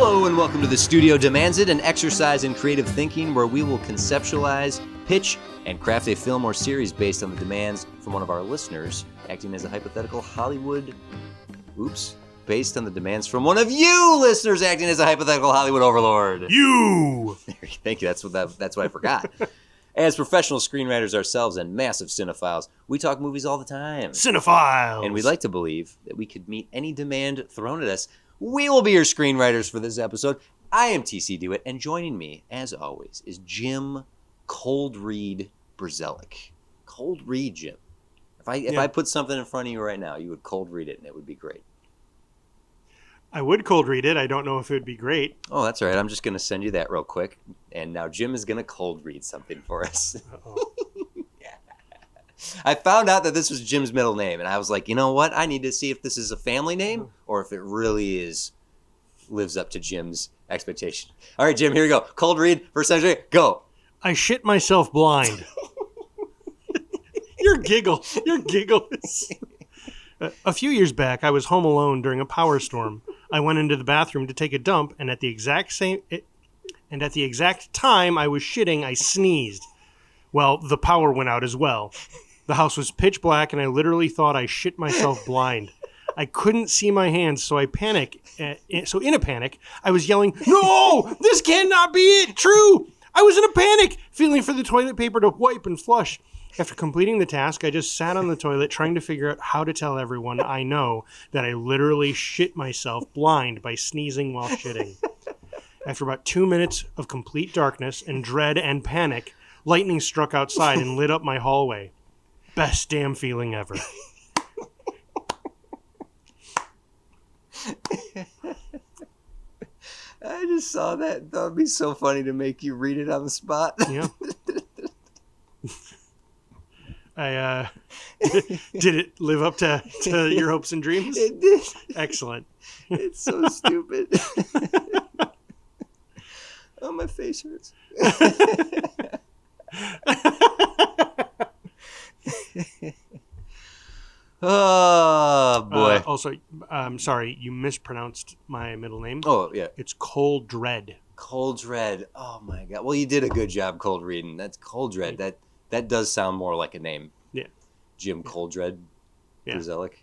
Hello and welcome to The Studio Demands It, an exercise in creative thinking where we will conceptualize, pitch, and craft a film or series based on the demands from one of our listeners, acting as a hypothetical Hollywood... based on the demands from one of you listeners, acting as a hypothetical Hollywood overlord. You! Thank you, that's what I forgot. As professional screenwriters ourselves and massive cinephiles, we talk movies all the time. Cinephiles! And we'd like to believe that we could meet any demand thrown at us. We will be your screenwriters for this episode. I am TC DeWitt, and joining me, as always, is Jim Cold Read Brzelic. Cold Read, Jim. If I put something in front of you right now, you would cold read it, and it would be great. I would cold read it. I don't know if it would be great. Oh, that's all right. I'm just going to send you that real quick. And now Jim is going to cold read something for us. Yeah. I found out that this was Jim's middle name, and I was like, you know what? I need to see if this is a family name or if it really lives up to Jim's expectation. All right, Jim, here we go. Cold read, first century, go. I shit myself blind. Your giggle is... A few years back, I was home alone during a power storm. I went into the bathroom to take a dump, and at the exact time I was shitting, I sneezed. Well, the power went out as well. The house was pitch black, and I literally thought I shit myself blind. I couldn't see my hands, so in a panic, I was yelling, "No! This cannot be it! True!" I was in a panic, feeling for the toilet paper to wipe and flush. After completing the task, I just sat on the toilet trying to figure out how to tell everyone I know that I literally shit myself blind by sneezing while shitting. After about 2 minutes of complete darkness and dread and panic, lightning struck outside and lit up my hallway. Best damn feeling ever. I just saw that. That would be so funny to make you read it on the spot. Yeah. Did it live up to your hopes and dreams? It did. Excellent. It's so stupid. Oh, my face hurts. Oh, boy. Also, I'm sorry, you mispronounced my middle name. Oh, yeah. It's Cold Dread. Cold Dread. Oh, my God. Well, you did a good job cold reading. That's Cold Dread. That does sound more like a name. Yeah. Jim Cold Dread Brzelic.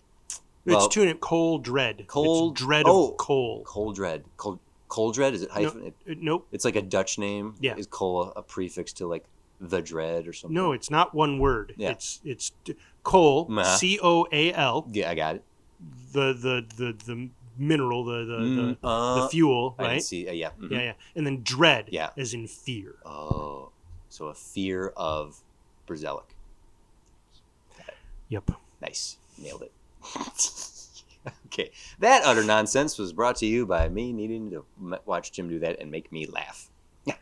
It's tuned Cold Dread. Cold it's Dread of coal. Cold Dread. Cold Dread, is it hyphen? Nope. It's like a Dutch name. Yeah. Is coal a prefix to like the dread or something? No, it's not one word. Yeah. It's coal, C-O-A-L. Yeah, I got it. The mineral, the fuel, right? I see. Yeah. Mm-hmm. Yeah. And then dread, Yeah. as in fear. Oh, so a fear of Brzelic. Yep. Nice. Nailed it. Okay. That utter nonsense was brought to you by me needing to watch Jim do that and make me laugh. Yeah,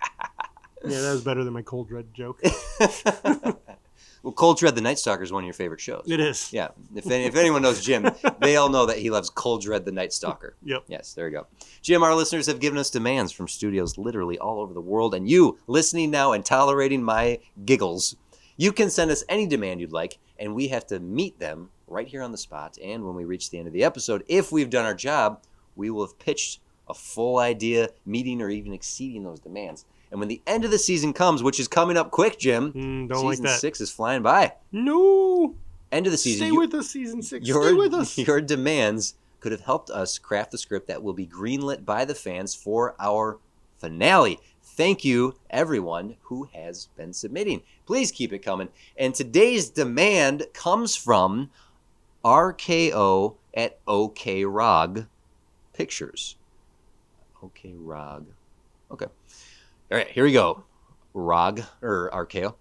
that was better than my Cold Dread joke. Well, Cold Dread the Night Stalker is one of your favorite shows. It is. Yeah. If anyone knows Jim, they all know that he loves Cold Dread the Night Stalker. Yep. Yes, there you go. Jim, our listeners have given us demands from studios literally all over the world, and you, listening now and tolerating my giggles, you can send us any demand you'd like, and we have to meet them right here on the spot. And when we reach the end of the episode, if we've done our job, we will have pitched a full idea, meeting or even exceeding those demands. And when the end of the season comes, which is coming up quick, Jim, season 6 is flying by. No. End of the season. Stay with us, season 6. Stay with us. Your demands could have helped us craft the script that will be greenlit by the fans for our finale. Thank you, everyone who has been submitting. Please keep it coming. And today's demand comes from RKO at OKROG Pictures. OKROG. Okay. All right, here we go. RKO.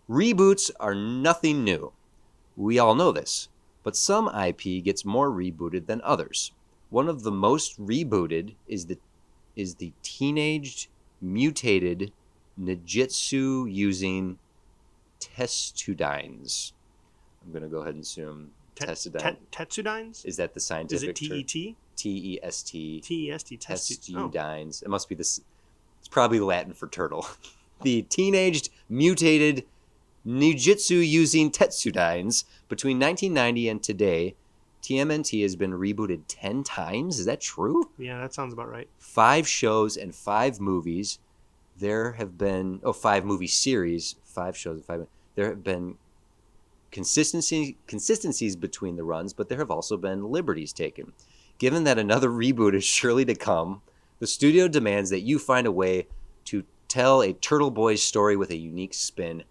Reboots are nothing new. We all know this, but some IP gets more rebooted than others. One of the most rebooted is the teenaged, mutated ninjutsu using testudines. I'm going to go ahead and assume testudines. Tetsudines? Is that the scientific term? Is it T-E-T? T-E-S-T. T-E-S-T. Testudines. It must be this. It's probably Latin for turtle. The teenaged, mutated ninjutsu using tetsudines between 1990 and today TMNT has been rebooted 10 times. Is that true? Yeah, that sounds about right. 5 shows and 5 movies. There have been 5 movie series, 5 shows and 5. There have been consistencies between the runs, but there have also been liberties taken. Given that another reboot is surely to come, the studio demands that you find a way to tell a Turtle Boys story with a unique spin.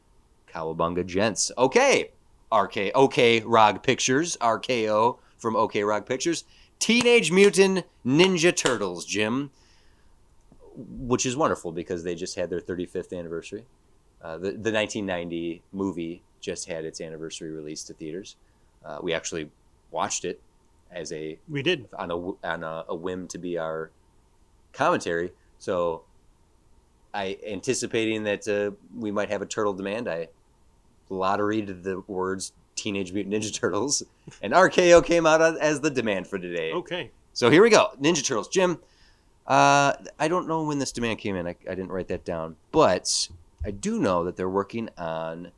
Cowabunga gents. Okay, OK Rog Pictures, RKO from OK Rog Pictures. Teenage Mutant Ninja Turtles, Jim. Which is wonderful because they just had their 35th anniversary. The 1990 movie just had its anniversary release to theaters. We actually watched it as we did on a whim to be our commentary. So I anticipating that we might have a turtle demand. I lotteried the words Teenage Mutant Ninja Turtles, and RKO came out as the demand for today. Okay. So here we go. Ninja Turtles. Jim, I don't know when this demand came in. I didn't write that down. But I do know that they're working on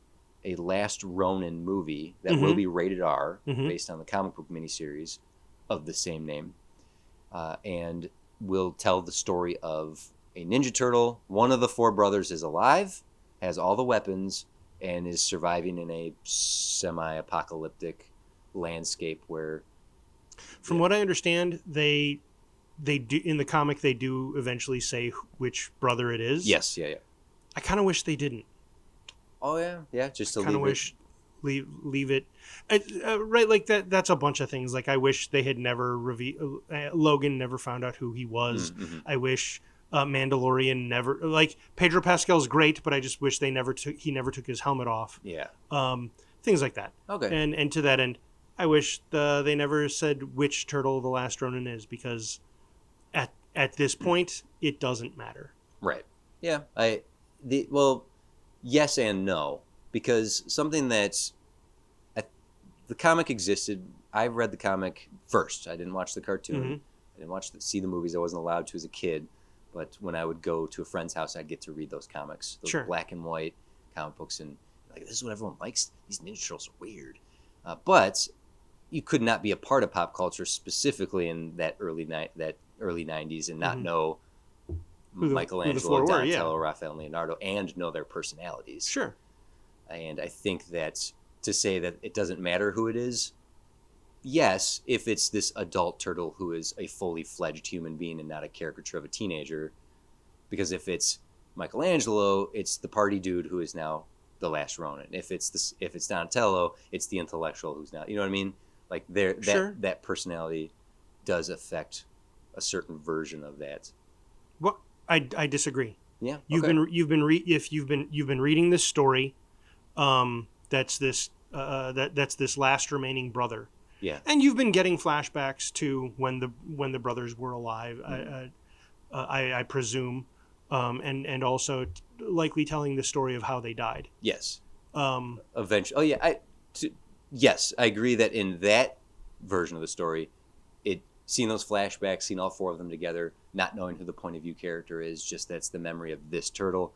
a Last Ronin movie that will be rated R, based on the comic book miniseries of the same name, and will tell the story of a Ninja Turtle. One of the 4 brothers is alive, has all the weapons, and is surviving in a semi-apocalyptic landscape where... From what I understand, they do in the comic. They do eventually say which brother it is. Yes, yeah. I kind of wish they didn't. Oh yeah. Just to kind of wish leave it right like that. That's a bunch of things. Like I wish they had never revealed. Logan never found out who he was. Mm-hmm. I wish Mandalorian never Pedro Pascal's great, but I just wish he never took his helmet off. Yeah. Things like that. Okay. And to that end, I wish they never said which turtle the Last Ronin is, because at this point it doesn't matter. Right. Yeah. Yes and no, because something that's the comic existed. I read the comic first. I didn't watch the cartoon. Mm-hmm. I didn't see the movies. I wasn't allowed to as a kid. But when I would go to a friend's house, I'd get to read those comics, those black and white comic books, and this is what everyone likes. These Ninja Turtles are weird. But you could not be a part of pop culture specifically in that early 90s and not know Michelangelo, Donatello, Raphael, and Leonardo, and know their personalities. Sure. And I think that to say that it doesn't matter who it is, yes, if it's this adult turtle who is a fully fledged human being and not a caricature of a teenager, because if it's Michelangelo, it's the party dude who is now the Last Ronin. If it's Donatello, it's the intellectual who's now, you know what I mean? Like that personality does affect a certain version of that. Well, I disagree. Yeah, you've been reading this story, that's this last remaining brother. Yeah, and you've been getting flashbacks to when the brothers were alive. Mm-hmm. I presume, and also likely telling the story of how they died. Yes. Eventually. Oh yeah. Yes, I agree that in that version of the story, seeing those flashbacks, seeing all 4 of them together, not knowing who the point of view character is, just that's the memory of this turtle.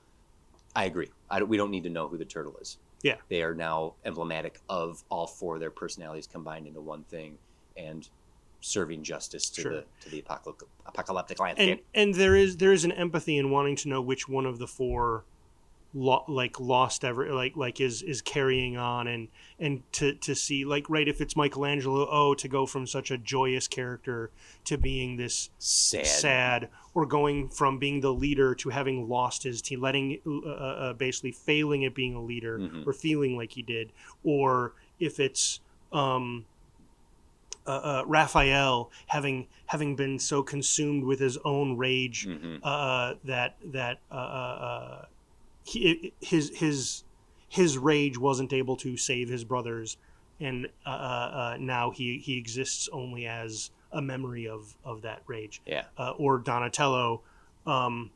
I agree. We don't need to know who the turtle is. Yeah. They are now emblematic of all 4 of their personalities combined into one thing and serving justice to the apocalyptic landscape. And there is an empathy in wanting to know which one of the 4 lost ever is carrying on, and to see if it's Michelangelo, to go from such a joyous character to being this sad, or going from being the leader to having lost his team, basically failing at being a leader, mm-hmm. or feeling like he did, or if it's Raphael having been so consumed with his own rage, mm-hmm. that his rage wasn't able to save his brothers, and now he exists only as a memory of that rage. Yeah. Or Donatello, the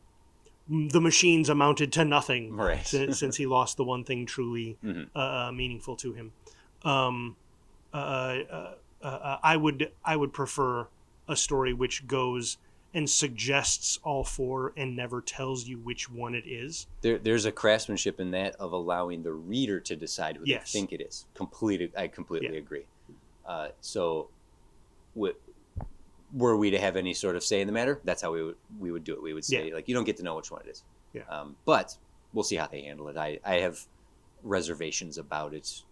machines amounted to nothing, right. since he lost the one thing truly mm-hmm. meaningful to him. I would prefer a story which goes and suggests all 4 and never tells you which one it is. There's a craftsmanship in that of allowing the reader to decide who they think it is. I completely agree. So were we to have any sort of say in the matter, that's how we would do it. We would say, Yeah. like, you don't get to know which one it is. Yeah. But we'll see how they handle it. I have reservations about it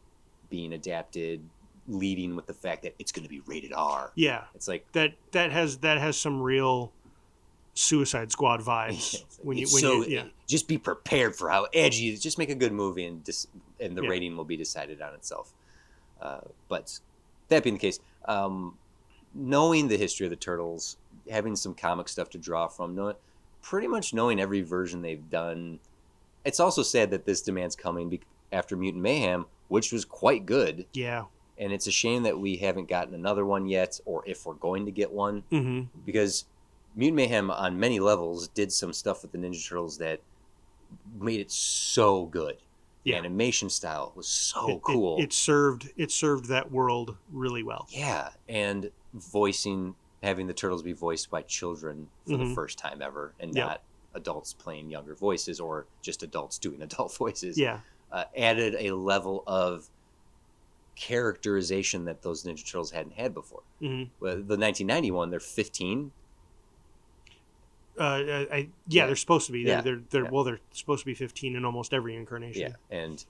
being adapted, leading with the fact that it's going to be rated R. Yeah. It's like that has some real Suicide Squad vibes. Just be prepared for how edgy it is. Just make a good movie, and the Yeah. rating will be decided on itself. But that being the case, knowing the history of the Turtles, having some comic stuff to draw from, pretty much knowing every version they've done, it's also sad that this demand's coming after Mutant Mayhem, which was quite good. Yeah. And it's a shame that we haven't gotten another one yet, or if we're going to get one, because Mutant Mayhem on many levels did some stuff with the Ninja Turtles that made it so good. The animation style was so cool. It served that world really well. Yeah, and having the Turtles be voiced by children for the first time ever, and not adults playing younger voices or just adults doing adult voices. Yeah. Added a level of characterization that those Ninja Turtles hadn't had before. Well, the 1991, they're 15. They're supposed to be. Yeah. They're supposed to be 15 in almost every incarnation. Yeah, and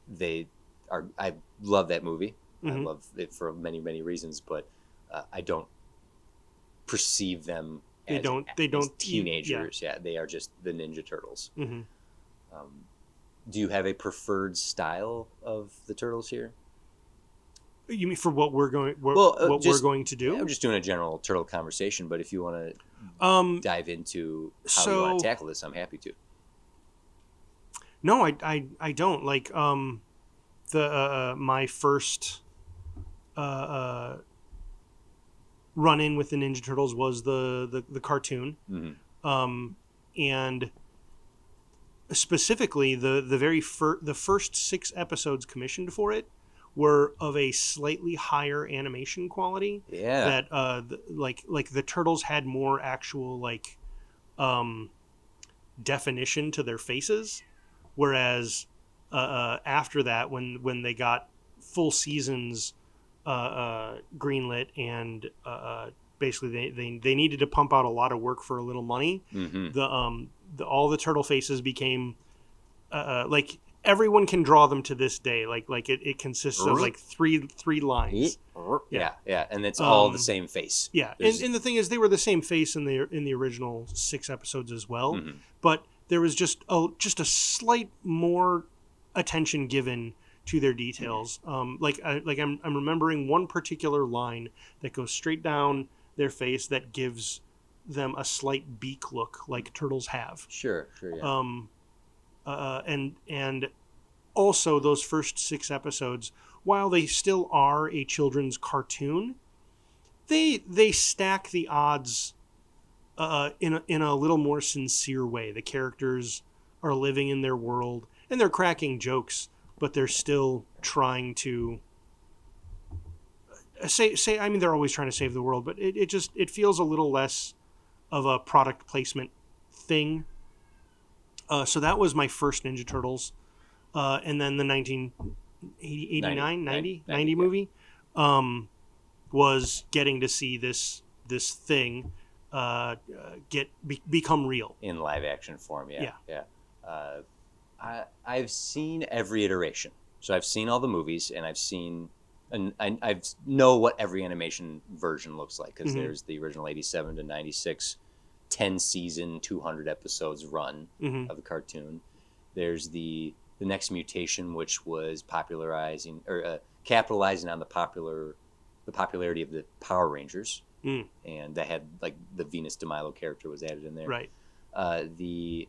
they are. I love that movie. I love it for many, many reasons, but I don't perceive them. As teenagers. Yeah, they are just the Ninja Turtles. Do you have a preferred style of the Turtles here? You mean for what we're going? We're going to do? I'm just doing a general turtle conversation, but if you want to dive into how you want to tackle this, I'm happy to. No, I don't like my first run in with the Ninja Turtles was the cartoon, and specifically the first 6 episodes commissioned for it were of a slightly higher animation quality. Yeah. That like the Turtles had more actual definition to their faces, whereas after that, when they got full seasons greenlit and basically they needed to pump out a lot of work for a little money, all the turtle faces became like everyone can draw them to this day. Like it consists of like three lines. Yeah, and it's all the same face. Yeah, and the thing is, they were the same face in the original 6 episodes as well, but there was just a slight more attention given to their details. I'm remembering one particular line that goes straight down their face that gives them a slight beak look, like turtles have. Sure, yeah. And also those first 6 episodes, while they still are a children's cartoon, they stack the odds in a little more sincere way. The characters are living in their world and they're cracking jokes, but they're still trying to I mean, they're always trying to save the world, but it feels a little less of a product placement thing. So that was my first Ninja Turtles. And then the 1990 movie was getting to see this thing become real. In live action form, yeah. I've seen every iteration. So I've seen all the movies, and I've seen... And I know what every animation version looks like, because there's the original 87 to 96 10-season, 200 episodes run of the cartoon. There's the next mutation, which was capitalizing on the popularity of the Power Rangers, and that had like the Venus de Milo character was added in there. Right. The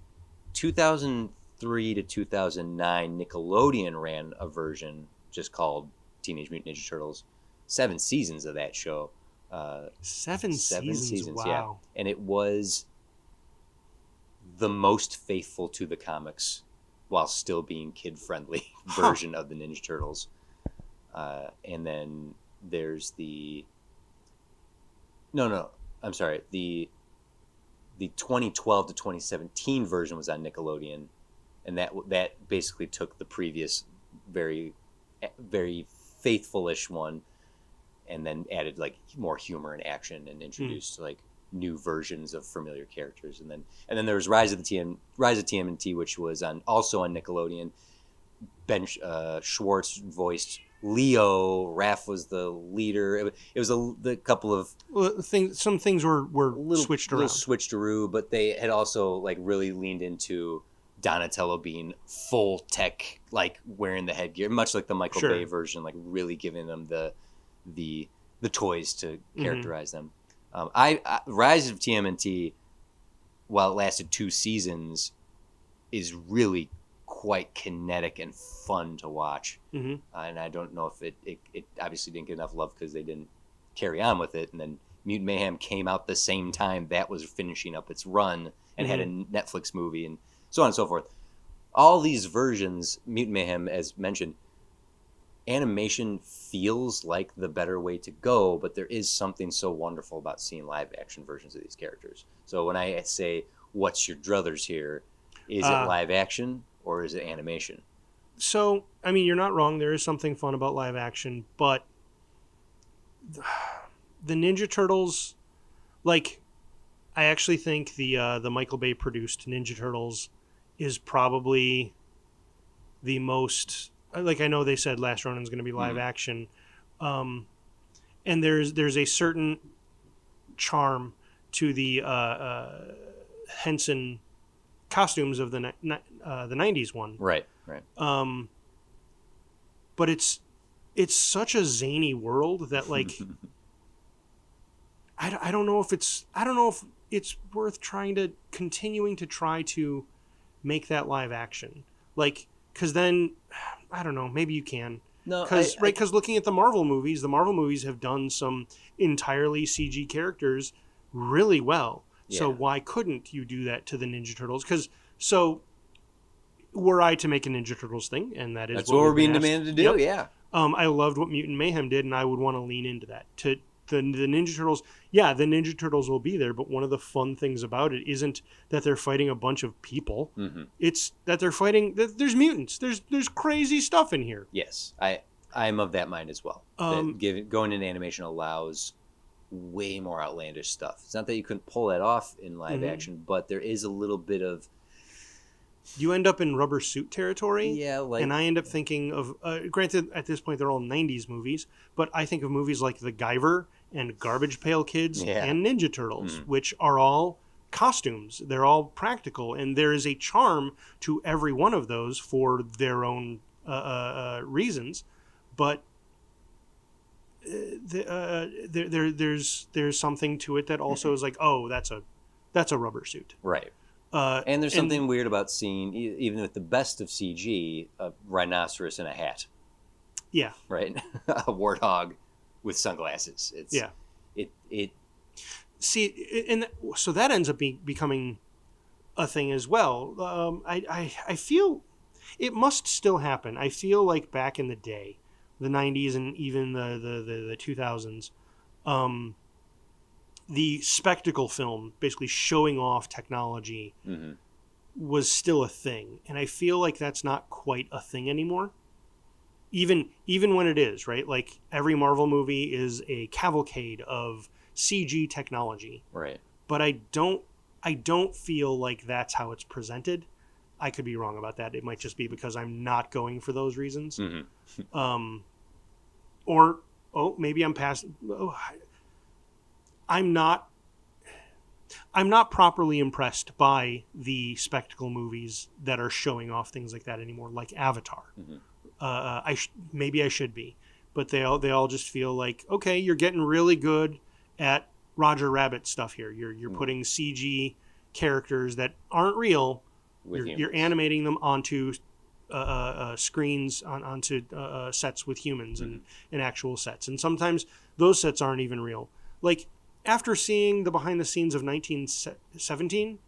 2003 to 2009 Nickelodeon ran a version just called Teenage Mutant Ninja Turtles. 7 seasons of that show. 7 seasons. Wow. Yeah. And it was the most faithful to the comics while still being kid-friendly version of the Ninja Turtles. And then there's the 2012 to 2017 version was on Nickelodeon, and that basically took the previous very very faithful-ish one and then added like more humor and action and introduced like new versions of familiar characters. And then there was Rise of TMNT, which was also on Nickelodeon. Ben Schwartz voiced Leo. Raph was the leader. It was the couple of some things were switched around. Switcheroo, but they had also like really leaned into Donatello being full tech, like wearing the headgear, much like the Michael Bay version, like really giving them the toys to characterize them. I Rise of TMNT, while it lasted 2 seasons, is really quite kinetic and fun to watch. And I don't know if it obviously didn't get enough love because they didn't carry on with it. And then Mutant Mayhem came out the same time that was finishing up its run and had a Netflix movie and so on and so forth. All these versions, Mutant Mayhem, as mentioned, animation feels like the better way to go, but there is something so wonderful about seeing live action versions of these characters. So when I say, what's your druthers here? Is it live action or is it animation? So, I mean, you're not wrong. There is something fun about live action, but the Ninja Turtles, like, I actually think the Michael Bay produced Ninja Turtles is probably the most, like, I know they said Last Ronin's going to be live action, and there's a certain charm to the Henson costumes of the 90s one. Right. But it's such a zany world that, like, I don't know if it's worth continuing to try to make that live action. Like, because then, I don't know, maybe you can. No, because looking at the Marvel movies have done some entirely CG characters really well. Yeah. So why couldn't you do that to the Ninja Turtles? So were I to make a Ninja Turtles thing, and that's what we're being demanded to do. Yep. Yeah. I loved what Mutant Mayhem did, and I would want to lean into that. The Ninja Turtles, the Ninja Turtles will be there, but one of the fun things about it isn't that they're fighting a bunch of people. It's that they're fighting. There's mutants. There's crazy stuff in here. Yes, I'm of that mind as well. Going into animation allows way more outlandish stuff. It's not that you couldn't pull that off in live action, but there is a little bit of. You end up in rubber suit territory. Yeah, and I end up thinking of. Granted, at this point they're all '90s movies, but I think of movies like The Guyver and Garbage Pail Kids and Ninja Turtles, which are all costumes. They're all practical, and there is a charm to every one of those for their own reasons. But there's something to it that also is like, oh, that's a rubber suit, right? And there's something weird about seeing, even with the best of CG, a rhinoceros in a hat. Yeah. Right? A warthog with sunglasses. So that ends up becoming a thing as well. I feel it must still happen. I feel like back in the day, the 90s and even the 2000s, the spectacle film, basically showing off technology, was still a thing. And I feel like that's not quite a thing anymore. Even when it is, right? Like, every Marvel movie is a cavalcade of CG technology. Right. But I don't feel like that's how it's presented. I could be wrong about that. It might just be because I'm not going for those reasons. Or maybe I'm past. I'm not properly impressed by the spectacle movies that are showing off things like that anymore, like Avatar. Maybe I should be, but they all just feel like, okay, you're getting really good at Roger Rabbit stuff here. You're putting CG characters that aren't real. You're animating them onto screens, onto sets with humans and actual sets, and sometimes those sets aren't even real. Like, after seeing the behind the scenes of 1917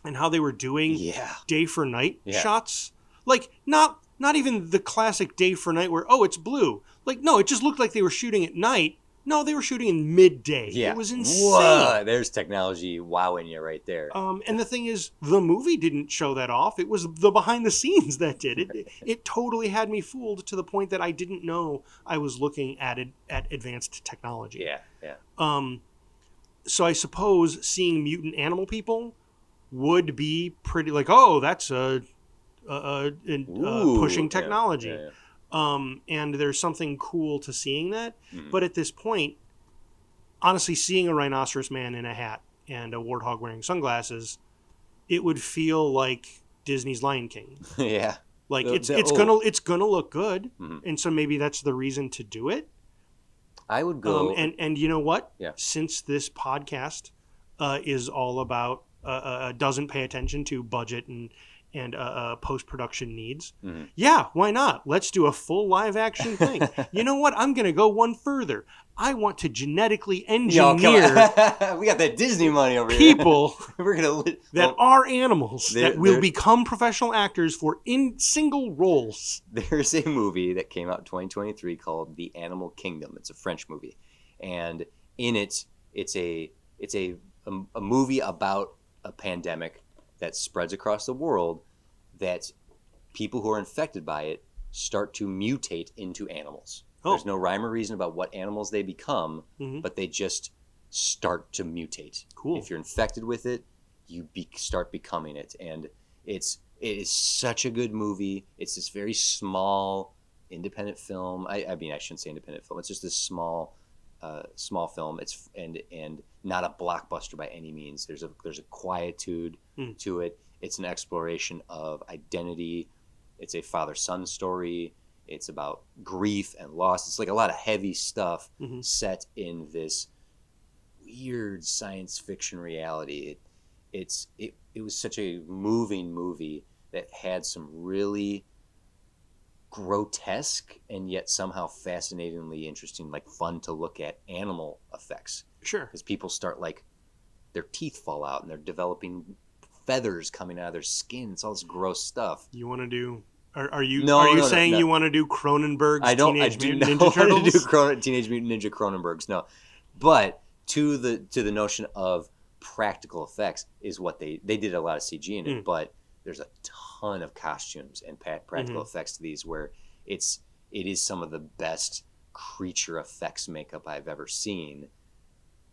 and how they were doing day for night shots, like not even the classic day for night where, oh, it's blue. Like, no, it just looked like they were shooting at night. No, they were shooting in midday. Yeah. It was insane. Whoa, there's technology wowing you right there. And the thing is, the movie didn't show that off. It was the behind the scenes that did it. It totally had me fooled to the point that I didn't know I was looking at advanced technology. Yeah. So I suppose seeing mutant animal people would be pretty like, oh, that's pushing technology. Yeah. And there's something cool to seeing that. Mhm. But at this point, honestly, seeing a rhinoceros man in a hat and a warthog wearing sunglasses, it would feel like Disney's Lion King. Yeah. Like it's gonna look good, Mhm. and so maybe that's the reason to do it. I would go. And you know what? Yeah. Since this podcast is all about doesn't pay attention to budget and post production needs, yeah, why not? Let's do a full live action thing. You know what? I'm gonna go one further. I want to genetically engineer we got that Disney money over people here. We're gonna that are animals that will become professional actors for in single roles. There's a movie that came out in 2023 called The Animal Kingdom. It's a French movie, and in it, it's a movie about a pandemic that spreads across the world. That people who are infected by it start to mutate into animals. Oh. There's no rhyme or reason about what animals they become, Mhm. but they just start to mutate. Cool. If you're infected with it, you start becoming it, and it is such a good movie. It's this very small independent film. I mean, I shouldn't say independent film. It's just this small film. It's and not a blockbuster by any means. There's a quietude to it. It's an exploration of identity. It's a father-son story. It's about grief and loss. It's like a lot of heavy stuff set in this weird science fiction reality. It was such a moving movie that had some really grotesque and yet somehow fascinatingly interesting, like fun to look at animal effects. Sure. Because people start like their teeth fall out and they're developing feathers coming out of their skin. It's all this gross stuff. You want to do? Are you saying no. you want to do Cronenberg's Teenage Mutant Ninja want Turtles? to do Teenage Mutant Ninja Cronenberg's. No, but to the notion of practical effects is what they did a lot of CG in it, but there's a ton of costumes and practical effects to these where it is some of the best creature effects makeup I've ever seen,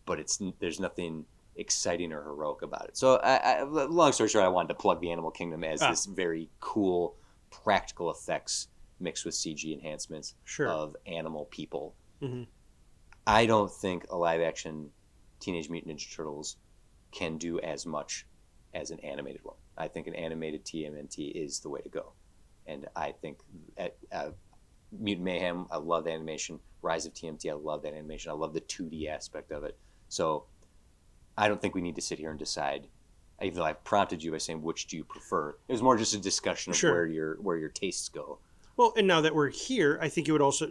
but there's nothing exciting or heroic about it. So long story short, I wanted to plug the Animal Kingdom as this very cool practical effects mixed with CG enhancements of animal people. I don't think a live action Teenage Mutant Ninja Turtles can do as much as an animated one. I think an animated TMNT is the way to go. And I think Mutant Mayhem, I love the animation. Rise of TMT, I love that animation. I love the 2D aspect of it. So I don't think we need to sit here and decide. Even though I prompted you by saying which do you prefer, it was more just a discussion of where your tastes go. Well, and now that we're here, I think it would also.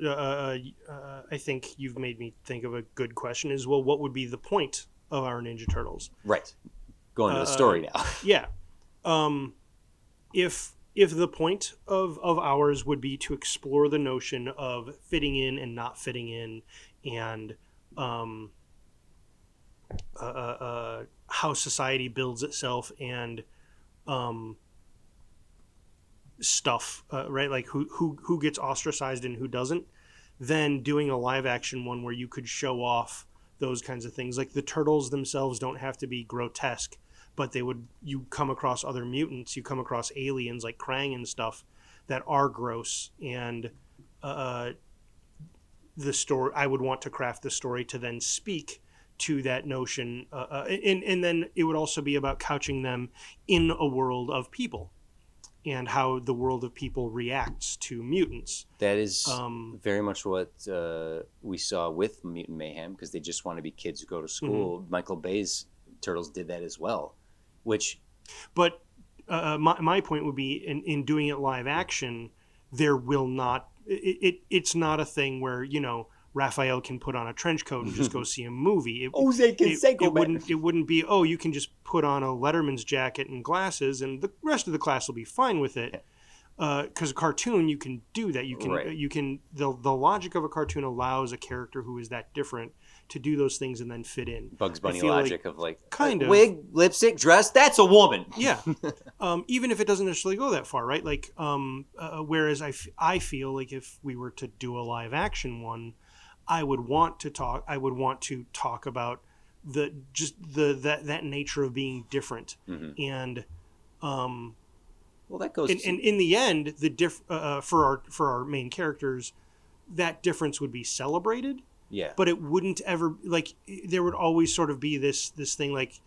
I think you've made me think of a good question. Is well, what would be the point of our Ninja Turtles? Right. Going to the story now. Yeah. If the point of ours would be to explore the notion of fitting in and not fitting in, and how society builds itself and stuff, right? Like who gets ostracized and who doesn't. Then doing a live action one where you could show off those kinds of things. Like the turtles themselves don't have to be grotesque, but you come across other mutants, you come across aliens like Krang and stuff that are gross, and the story, I would want to craft the story to then speak to that notion, and then it would also be about couching them in a world of people and how the world of people reacts to mutants. That is very much what we saw with Mutant Mayhem, because they just want to be kids who go to school. Michael Bay's Turtles did that as well, But my point would be in doing it live action, there will not. It's not a thing where Raphael can put on a trench coat and just go see a movie. It wouldn't be, oh, you can just put on a Letterman's jacket and glasses and the rest of the class will be fine with it. because a cartoon, you can do that. Right. You can the logic of a cartoon allows a character who is that different to do those things and then fit in. Bugs I Bunny feel logic like of like kind of wig, lipstick, dress. That's a woman. yeah. Even if it doesn't necessarily go that far, right? Like, whereas I feel like if we were to do a live action one, I would want to talk. I would want to talk about that nature of being different, Mm-hmm. and um, Well, that goes. and in the end, for our main characters, that difference would be celebrated, Yeah. but it wouldn't ever like there would always sort of be this thing like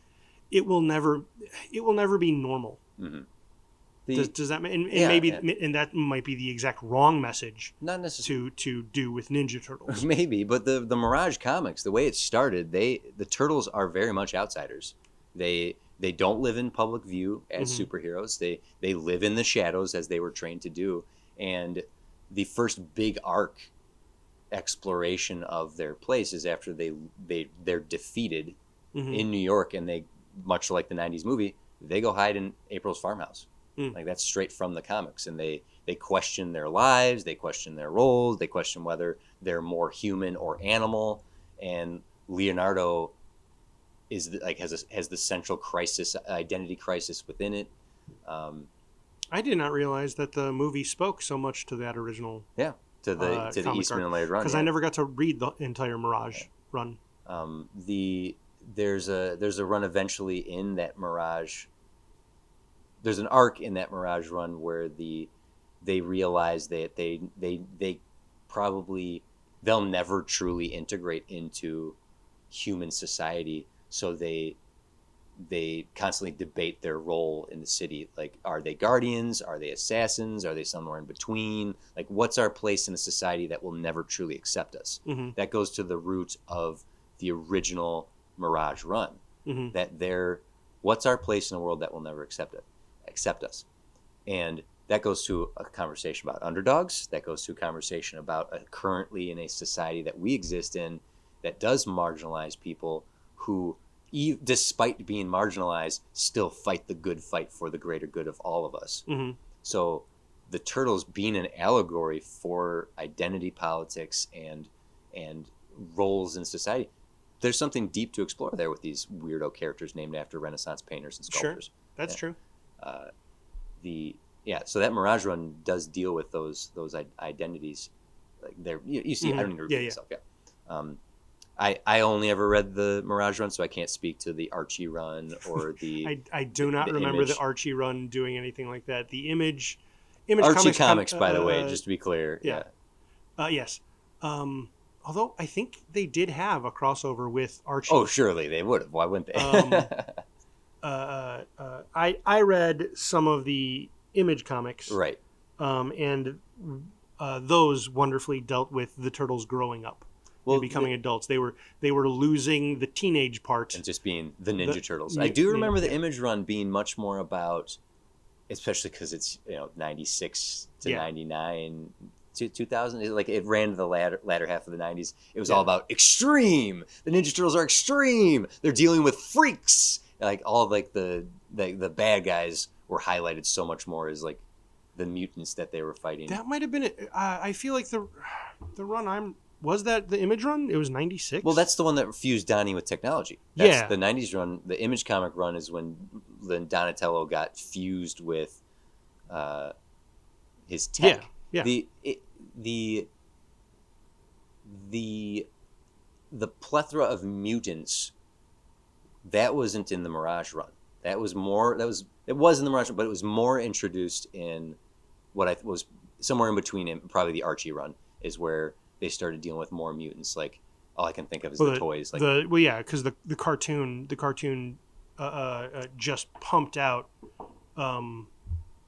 it will never be normal. Mm-hmm. Does that and Yeah, maybe yeah. and that might be the exact wrong message Not necessarily. to do with Ninja Turtles. Maybe, but the Mirage comics, the way it started, the turtles are very much outsiders. They don't live in public view as Mhm. superheroes. They live in the shadows as they were trained to do. And the first big arc exploration of their place is after they're defeated Mhm. in New York, and they, much like the '90s movie, they go hide in April's farmhouse. Mm. Like that's straight from the comics, and they question their lives, they question their roles, they question whether they're more human or animal. And Leonardo is like has the central crisis, identity crisis within it. Um, I did not realize that the movie spoke so much to that original yeah, to the comic Eastman arc and Laird run. because Yeah. I never got to read the entire Mirage run. The there's a run eventually in that Mirage. There's an arc in that Mirage run where they realize that they probably they'll never truly integrate into human society, so they constantly debate their role in the city. Like, are they guardians? Are they assassins? Are they somewhere in between? Like, what's our place in a society that will never truly accept us? Mm-hmm. That goes to the root of the original Mirage run. Mm-hmm. That what's our place in a world that will never accept us? And that goes to a conversation about underdogs. That goes to a conversation about currently in a society that we exist in that does marginalize people who, despite being marginalized, still fight the good fight for the greater good of all of us. Mm-hmm. So the turtles being an allegory for identity politics and roles in society, there's something deep to explore there with these weirdo characters named after Renaissance painters and sculptors. Sure, that's true. So that Mirage run does deal with those identities. Like you see, Mm-hmm. I don't need to repeat Yeah. myself. Yeah. I only ever read the Mirage run, so I can't speak to the Archie run or the I do not the remember Image. the Archie run doing anything like that. The Image Archie comics, comics, by the way, just to be clear. yeah. Yes. Although I think they did have a crossover with Archie. Oh, surely they would have. Why wouldn't they? I read some of the Image comics, Right. And those wonderfully dealt with the turtles growing up and becoming adults. They were losing the teenage part And just being the Ninja Turtles. I yeah, do remember the yeah. Image run being much more about, especially because it's 96 to Yeah. 99 to 2000. Like it ran to the latter half of the 90s. It was Yeah. all about extreme. The Ninja Turtles are extreme. They're dealing with freaks. Like all of like the bad guys were highlighted so much more as like the mutants that they were fighting. That might have been it. I feel like the run was that the Image run? It was 96. Well, that's the one that fused Donnie with technology. Yeah. The 90s run. The Image comic run is when Donatello got fused with his tech. Yeah. The plethora of mutants that wasn't in the Mirage run. It was in the Mirage run, but it was more introduced in what I was somewhere in between him. Probably the Archie run is where they started dealing with more mutants. Like all I can think of is the toys. Like because the cartoon just pumped out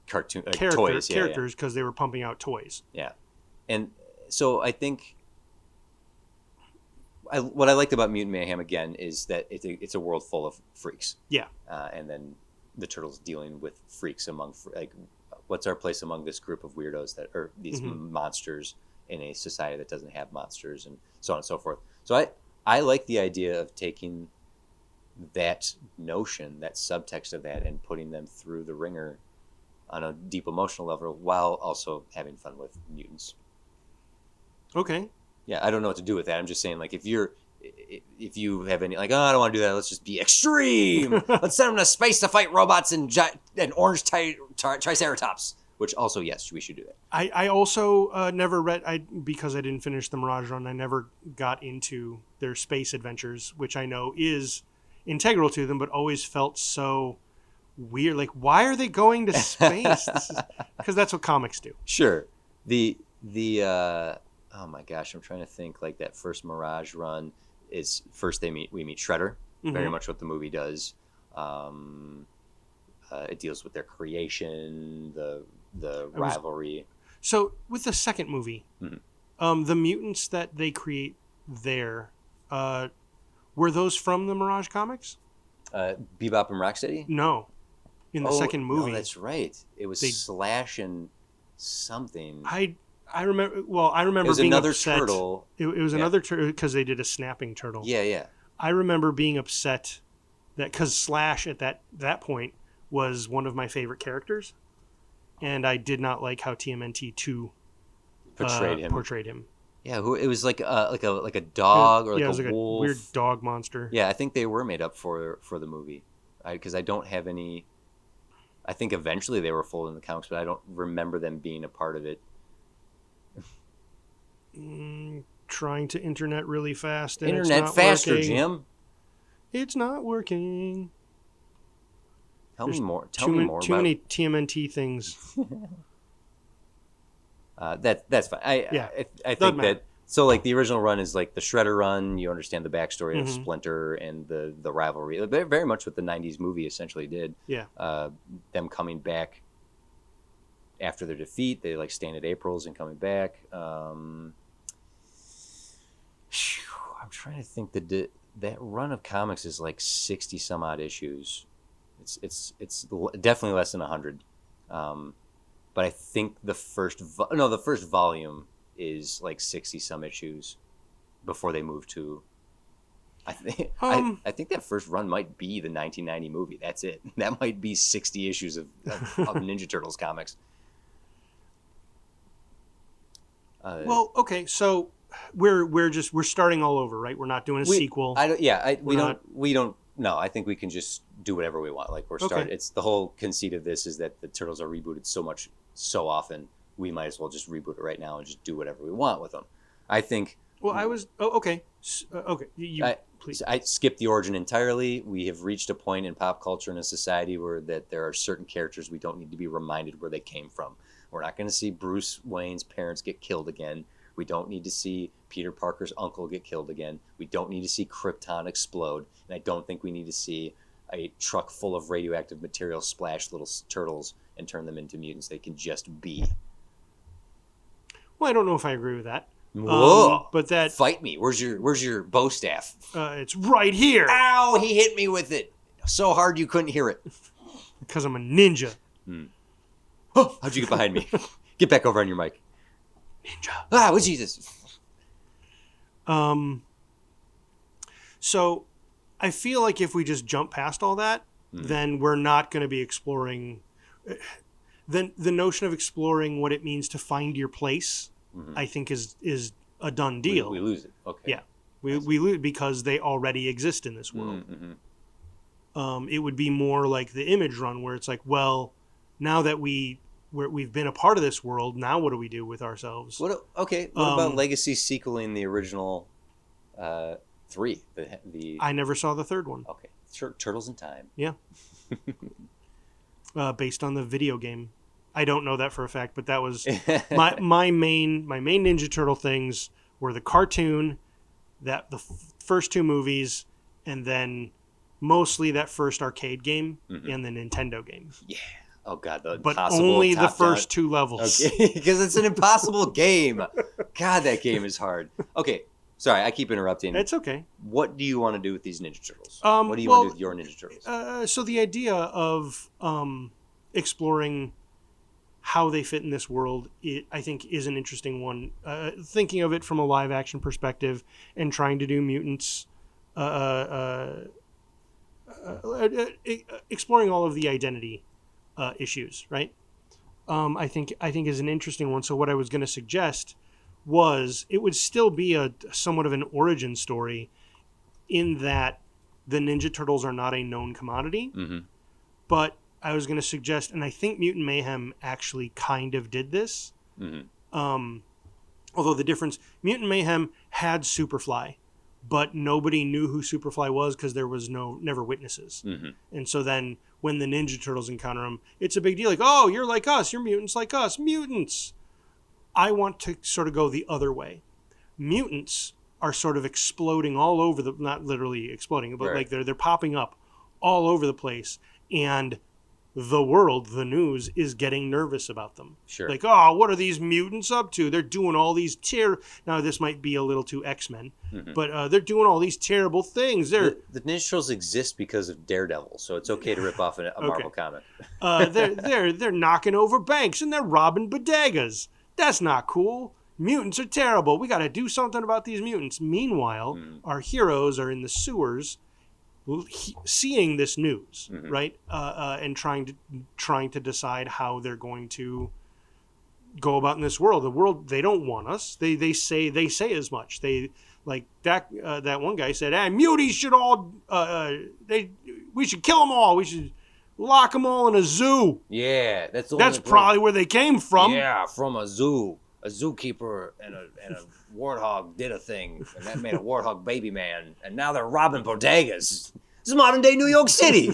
cartoon characters toys, because they were pumping out toys. Yeah, and so I think what I liked about Mutant Mayhem again is that it's a world full of freaks. Yeah, and then the turtles dealing with freaks among like what's our place among this group of weirdos that are these monsters in a society that doesn't have monsters, and so on and so forth. So I like the idea of taking that notion, that subtext of that, and putting them through the ringer on a deep emotional level while also having fun with mutants. Okay. Yeah, I don't know what to do with that. I'm just saying, like, if you have any, like, oh, I don't want to do that. Let's just be extreme. Let's send them to space to fight robots and orange triceratops. Which also, yes, we should do that. I also never read, because I didn't finish the Mirage Run, I never got into their space adventures, which I know is integral to them, but always felt so weird. Like, why are they going to space? Because that's what comics do. Sure. The oh my gosh, I'm trying to think. Like, that first Mirage Run is first we meet Shredder, very much what the movie does. It deals with their creation, the rivalry. So with the second movie, the mutants that they create there, were those from the Mirage comics? Bebop and Rocksteady? No, in the second movie. No, that's right. It was Slash and something. I remember. Well, I remember it was being another upset. turtle. It was another turtle because they did a snapping turtle. Yeah. I remember being upset that because Slash at that point was one of my favorite characters, and I did not like how TMNT 2 portrayed him. Yeah, it was like a dog or like it was a like wolf. A weird dog monster. Yeah, I think they were made up for the movie, because I don't have any. I think eventually they were folded in the comics, but I don't remember them being a part of it. Trying to internet really fast. And internet it's not faster, working. Jim. It's not working. Tell me more. Too many TMNT things. That's fine. I think that. So, like, the original run is like the Shredder run. You understand the backstory of Splinter and the rivalry. Very much what the '90s movie essentially did. Yeah. Them coming back after their defeat, they like staying at April's and coming back. I'm trying to think that run of comics is like 60 some odd issues. It's definitely less than 100. But I think the first volume is like 60 some issues before they move to. I think that first run might be the 1990 movie. That's it. That might be 60 issues of Ninja Turtles comics. Well, okay, so we're starting all over, right? We're not doing a sequel. We don't. No, I think we can just do whatever we want. Like, we're starting. Okay. It's the whole conceit of this is that the Turtles are rebooted so often. We might as well just reboot it right now and just do whatever we want with them. I think. Well, I was. Oh, okay. Okay. Please. I skipped the origin entirely. We have reached a point in pop culture in a society where that there are certain characters we don't need to be reminded where they came from. We're not going to see Bruce Wayne's parents get killed again. We don't need to see Peter Parker's uncle get killed again. We don't need to see Krypton explode. And I don't think we need to see a truck full of radioactive material splash little turtles and turn them into mutants. They can just be. Well, I don't know if I agree with that. Whoa! But that fight me. Where's your bow staff? It's right here. Ow! He hit me with it so hard you couldn't hear it. Because I'm a ninja. Oh, how'd you get behind me? Get back over on your mic. Ninja. Ah, what Jesus? So I feel like if we just jump past all that, then we're not going to be exploring. Then the notion of exploring what it means to find your place, I think, is a done deal. We lose it. Okay. Yeah, we lose because they already exist in this world. It would be more like the Image run, where it's like, well, now that we've been a part of this world, now what do we do with ourselves? What about Legacy sequeling the original 3? I never saw the third one. Okay, Turtles in Time. Yeah. Based on the video game. I don't know that for a fact, but that was my main Ninja Turtle things were the cartoon, the first 2 movies, and then mostly that first arcade game and the Nintendo game. Yeah. Oh God, but only the first 2 levels. Okay, because it's an impossible game. God, that game is hard. Okay, sorry, I keep interrupting. It's okay. What do you want to do with these Ninja Turtles? What do you want to do with your Ninja Turtles? So the idea of exploring how they fit in this world, I think, is an interesting one. Thinking of it from a live action perspective and trying to do mutants. Exploring all of the identity issues, right? I think is an interesting one. So what I was going to suggest was it would still be a somewhat of an origin story in that the Ninja Turtles are not a known commodity, Mm-hmm. but I was going to suggest, and I think Mutant Mayhem actually kind of did this. Mm-hmm. Although the difference, Mutant Mayhem had Superfly, but nobody knew who Superfly was because there was never witnesses. Mm-hmm. And so then when the Ninja Turtles encounter him, it's a big deal. Like, oh, you're like us. You're mutants like us. Mutants. I want to sort of go the other way. Mutants are sort of exploding all over the, not literally exploding, but Right. like they're popping up all over the place. And the world, the news, is getting nervous about them. Sure. Like, oh, what are these mutants up to? They're doing all these Now, this might be a little too X-Men, Mm-hmm. but they're doing all these terrible things. They're The Ninja Turtles exist because of Daredevil, so it's okay to rip off a Marvel comic. they're knocking over banks and they're robbing bodegas. That's not cool. Mutants are terrible. We got to do something about these mutants. Meanwhile, our heroes are in the sewers, seeing this news, Mhm. right, and trying to decide how they're going to go about in this world. The world, they don't want us. They say as much. They like that one guy said, "Hey, muties should all we should kill them all. We should lock them all in a zoo." Yeah, that's the That's probably where they came from. Yeah, from a zoo. A zookeeper and a warthog did a thing, and that made a warthog baby man, and now they're robbing bodegas. This is modern day New York City.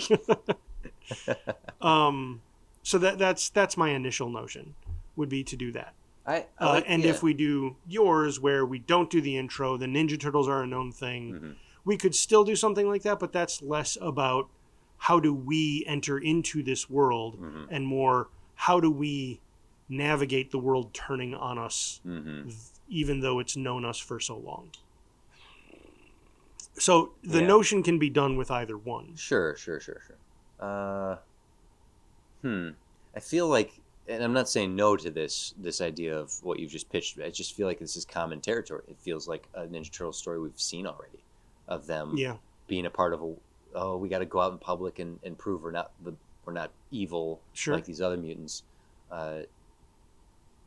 So that's my initial notion, would be to do that. And if we do yours, where we don't do the intro, the Ninja Turtles are a known thing. Mhm. We could still do something like that, but that's less about how do we enter into this world, Mhm. and more how do we navigate the world turning on us, Mhm. even though it's known us for so long. So the Yeah. notion can be done with either one. Sure. I feel like, and I'm not saying no to this idea of what you've just pitched. I just feel like this is common territory. It feels like a Ninja Turtle story we've seen already, of them Yeah. being a part of we got to go out in public and prove we're not evil Sure. like these other mutants.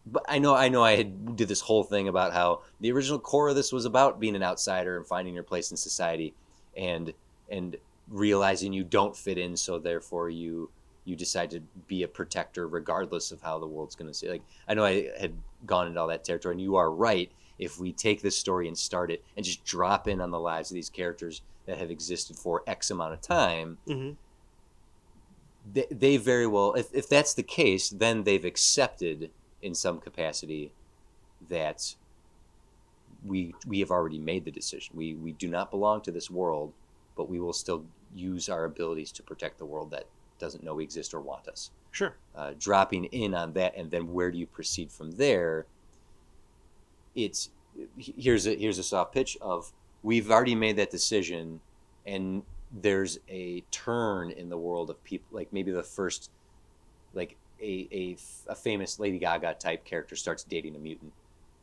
But I know I had did this whole thing about how the original core of this was about being an outsider and finding your place in society, and realizing you don't fit in, so therefore you decide to be a protector regardless of how the world's going to see. Like, I know I had gone into all that territory, and you are right. If we take this story and start it and just drop in on the lives of these characters that have existed for X amount of time, Mm-hmm. they very well, if that's the case, then they've accepted in some capacity that we have already made the decision. We do not belong to this world, but we will still use our abilities to protect the world that doesn't know we exist or want us. Sure. Dropping in on that, and then where do you proceed from there? Here's a soft pitch of, we've already made that decision, and there's a turn in the world of people, like maybe the first, like a famous Lady Gaga type character starts dating a mutant,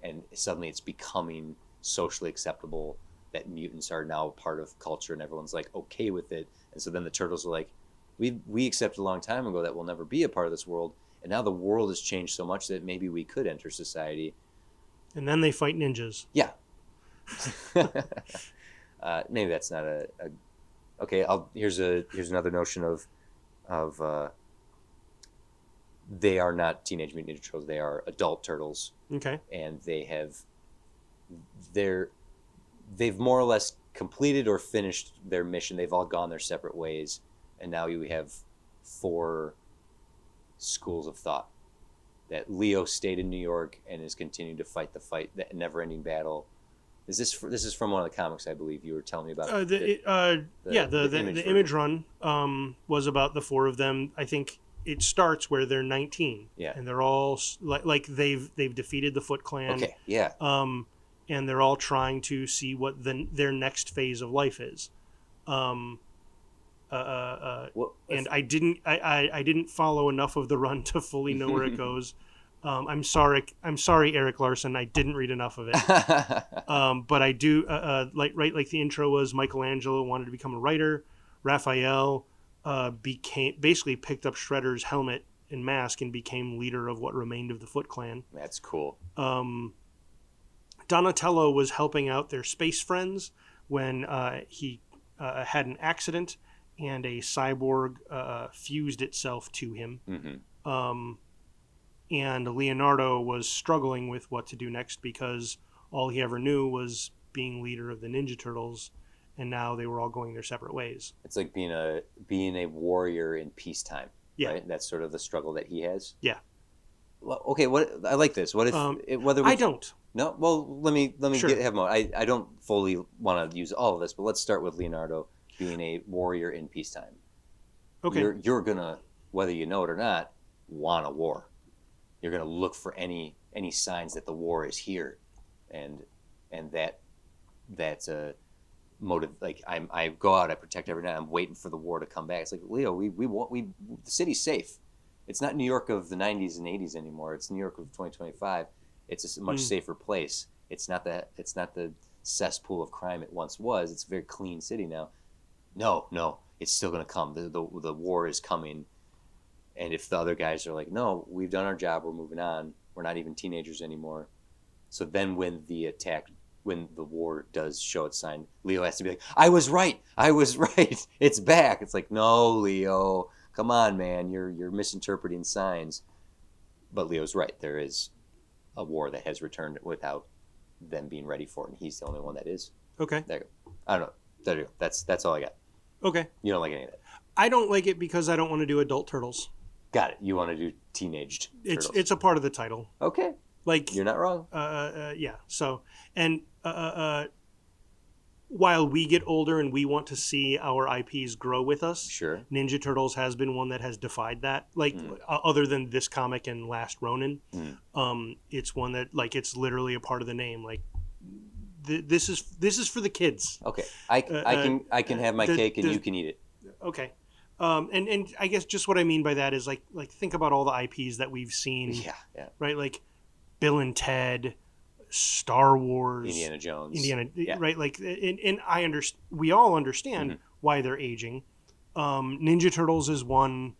and suddenly it's becoming socially acceptable that mutants are now part of culture, and everyone's like okay with it. And so then the Turtles are like, we accepted a long time ago that we'll never be a part of this world, and now the world has changed so much that maybe we could enter society. And then they fight ninjas. Yeah. Maybe that's not a okay. Here's another notion of they are not Teenage Mutant Ninja Turtles. They are adult turtles, Okay. and they've more or less completed or finished their mission. They've all gone their separate ways, and now we have 4 schools of thought. That Leo stayed in New York and has continued to fight that never-ending battle. This is from one of the comics, I believe you were telling me about. The image run was about the 4 of them. I think it starts where they're 19. Yeah. And they're all like they've defeated the Foot Clan. Okay. Yeah. And they're all trying to see what their next phase of life is. Well, And I didn't follow enough of the run to fully know where it goes. I'm sorry, Eric Larson. I didn't read enough of it. But I do like the intro was Michelangelo wanted to become a writer. Raphael basically picked up Shredder's helmet and mask and became leader of what remained of the Foot Clan. That's cool. Donatello was helping out their space friends when he had an accident and a cyborg fused itself to him. Mm-hmm. And Leonardo was struggling with what to do next because all he ever knew was being leader of the Ninja Turtles, and now they were all going their separate ways. It's like being a warrior in peacetime. Yeah. Right? That's sort of the struggle that he has. Yeah. Well, okay. What I like this. What if whether I don't. No. Well, let me Sure. have a moment. I don't fully want to use all of this, but let's start with Leonardo being a warrior in peacetime. Okay. You're gonna, whether you know it or not, want a war. You're gonna look for any signs that the war is here, and that's a motive. Like I go out, I protect every night. I'm waiting for the war to come back. It's like, Leo, we the city's safe. It's not New York of the 90s and 80s anymore. It's New York of 2025. It's a much safer place. It's not the cesspool of crime it once was. It's a very clean city now. No, it's still gonna come. The war is coming. And if the other guys are like, no, we've done our job, we're moving on. We're not even teenagers anymore. So then when the war does show its sign, Leo has to be like, I was right. It's back. It's like, no, Leo, come on, man. You're misinterpreting signs. But Leo's right. There is a war that has returned without them being ready for it. And he's the only one that is. Okay. There you go. I don't know. There you go. That's all I got. Okay. You don't like any of that. I don't like it because I don't want to do adult turtles. Got it. You want to do teenaged turtles. It's a part of the title. Okay. Like you're not wrong. Yeah. So and while we get older and we want to see our IPs grow with us, sure, Ninja Turtles has been one that has defied that. Like other than this comic and Last Ronin, it's one that like it's literally a part of the name. Like this is for the kids. Okay, I can have my cake and you can eat it. Okay. And I guess just what I mean by that is like think about all the IPs that we've seen. Yeah. Right, like Bill and Ted, Star Wars, Indiana Jones, right? Like, and we all understand why they're aging. Ninja Turtles is one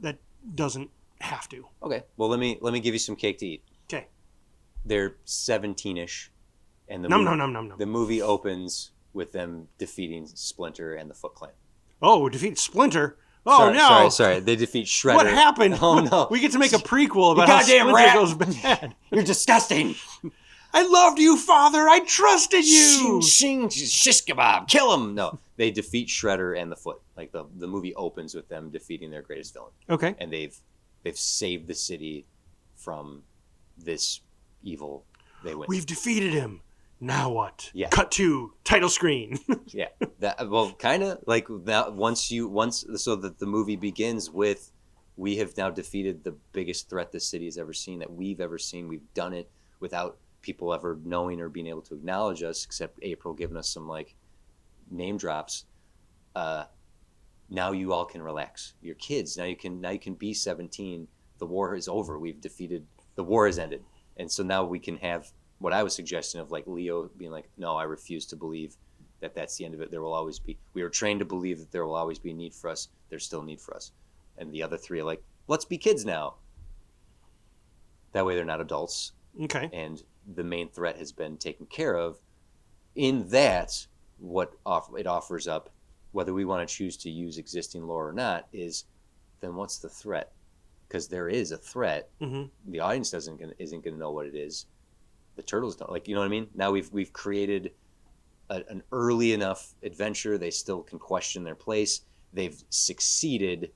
that doesn't have to. Okay, well let me give you some cake to eat. Okay, they're 17-ish, and the movie opens with them defeating Splinter and the Foot Clan. Oh, defeat Splinter. Oh, no. Sorry. They defeat Shredder. What happened? Oh, no. We get to make a prequel about how Splinter goes bad. You're disgusting. I loved you, Father. I trusted you. Shing, shish kebab. Kill him. No, they defeat Shredder and the Foot. Like the movie opens with them defeating their greatest villain. Okay. And they've saved the city from this evil. They win. We've defeated him. Now what? Yeah. Cut to title screen. Yeah. Kind of like that. So that the movie begins with, we have now defeated the biggest threat this city has ever seen, that we've ever seen. We've done it without people ever knowing or being able to acknowledge us, except April giving us some like name drops. Now you all can relax. You're kids. Now you can be 17. The war is over. The war has ended. And so now we can have what I was suggesting of like Leo being like, no, I refuse to believe that that's the end of it. There will always be, we are trained to believe that there will always be a need for us. There's still a need for us. And the other three are like, let's be kids now. That way they're not adults. Okay. And the main threat has been taken care of. In that, what it offers up, whether we want to choose to use existing lore or not, is then what's the threat? Because there is a threat. Mm-hmm. The audience isn't going to know what it is. The turtles don't, like, you know what I mean? Now we've created an early enough adventure. They still can question their place. They've succeeded,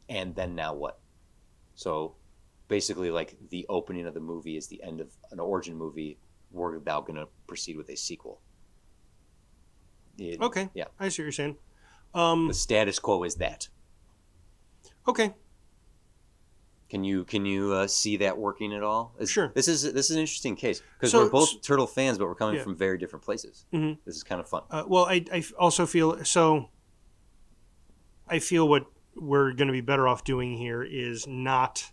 and then now what? So basically, like, the opening of the movie is the end of an origin movie. We're now going to proceed with a sequel. Okay. Yeah. I see what you're saying. The status quo is that. Okay. Can you see that working at all? Sure. This is an interesting case because we're both turtle fans, but we're coming from very different places. Mm-hmm. This is kind of fun. Well, I also feel so. I feel what we're going to be better off doing here is not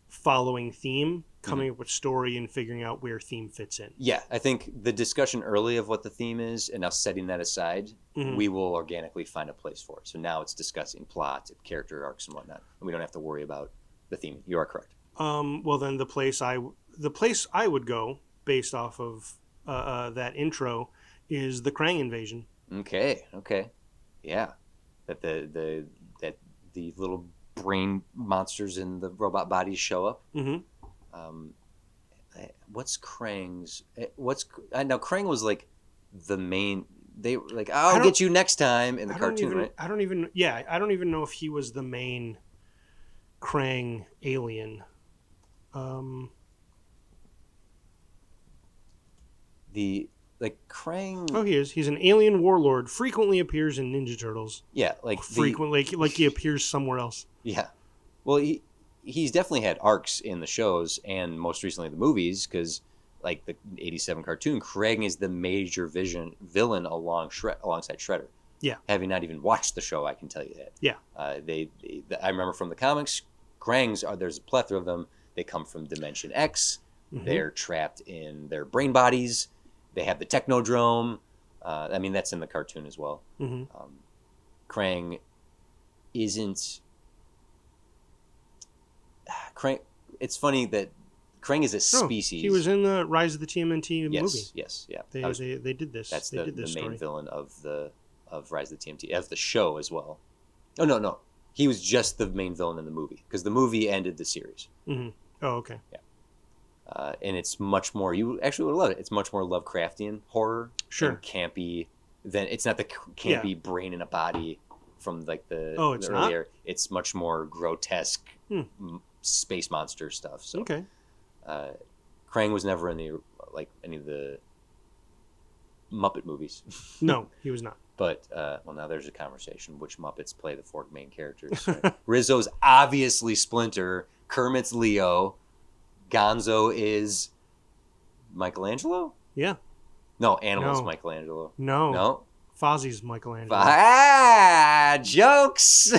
following theme, coming up with story, and figuring out where theme fits in. Yeah, I think the discussion early of what the theme is, and now setting that aside, we will organically find a place for it. So now it's discussing plot and character arcs and whatnot, and we don't have to worry about the theme. You are correct. Well, then the place I would go based off of that intro is the Krang invasion. Okay, yeah, that the little brain monsters in the robot bodies show up. What's Krang's? Now Krang was like the main. They were like, I'll get you next time in the cartoon, right? I don't even know if he was the main Krang alien. Krang. Oh, he is. He's an alien warlord. Frequently appears in Ninja Turtles. Yeah, frequently, like he appears somewhere else. Yeah, well, he's definitely had arcs in the shows and most recently the movies because, like the '87 cartoon, Krang is the major villain alongside Shredder. Yeah, having not even watched the show, I can tell you that. Yeah, I remember from the comics, Krangs there's a plethora of them. They come from Dimension X. They're trapped in their brain bodies. They have the Technodrome. I mean, that's in the cartoon as well. Krang isn't... Krang... It's funny that Krang is a species. He was in the Rise of the TMNT movie. Yes, yeah. They did this. That's the main villain of Rise of the TMNT, as the show as well. Oh, no. He was just the main villain in the movie, because the movie ended the series. Oh, okay. Yeah. And it's much more. You actually would love it. It's much more Lovecraftian horror. Sure. And campy. It's not the campy brain in a body from like the earlier. Not? It's much more grotesque space monster stuff. So, okay. Krang was never in any of the Muppet movies. No, he was not. But now there's a conversation. Which Muppets play the four main characters? Right? Rizzo's obviously Splinter. Kermit's Leo. Gonzo is Michelangelo? Yeah. No, Animal's Michelangelo. No. Fozzie's Michelangelo. Jokes!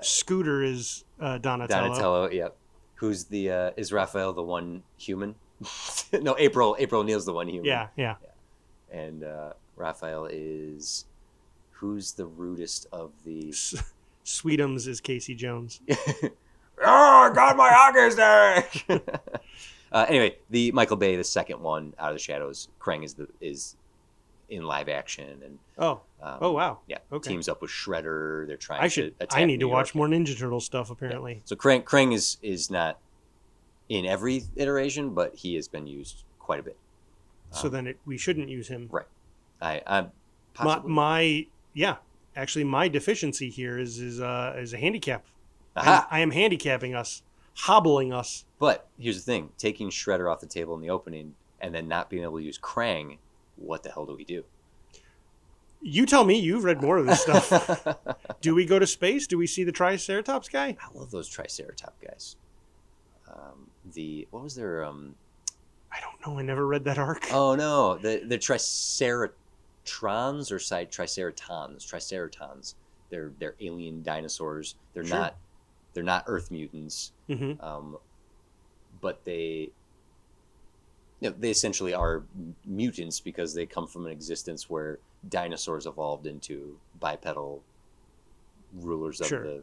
Scooter is Donatello. Donatello, yep. Who's is Raphael the one human? No, April O'Neil's the one human. Yeah. And Raphael is... Who's the rudest of the... Sweetums is Casey Jones. I got my hockey stick! Anyway, the Michael Bay, the second one, Out of the Shadows, Krang is in live action. And oh wow. Yeah, okay. Teams up with Shredder. They're trying to attack I need to New watch York. more Ninja Turtle stuff, apparently. Yeah. So Krang is not in every iteration, but he has been used quite a bit. So then we shouldn't use him. Right. I possibly. Actually, my deficiency here is a handicap. Aha! I am handicapping us, hobbling us. But here's the thing: taking Shredder off the table in the opening, and then not being able to use Krang, what the hell do we do? You tell me. You've read more of this stuff. Do we go to space? Do we see the Triceratops guy? I love those Triceratops guys. What was their? I don't know. I never read that arc. Oh no, the Triceratons or Triceratons. They're alien dinosaurs. They're not Earth mutants. But they essentially are mutants because they come from an existence where dinosaurs evolved into bipedal rulers of the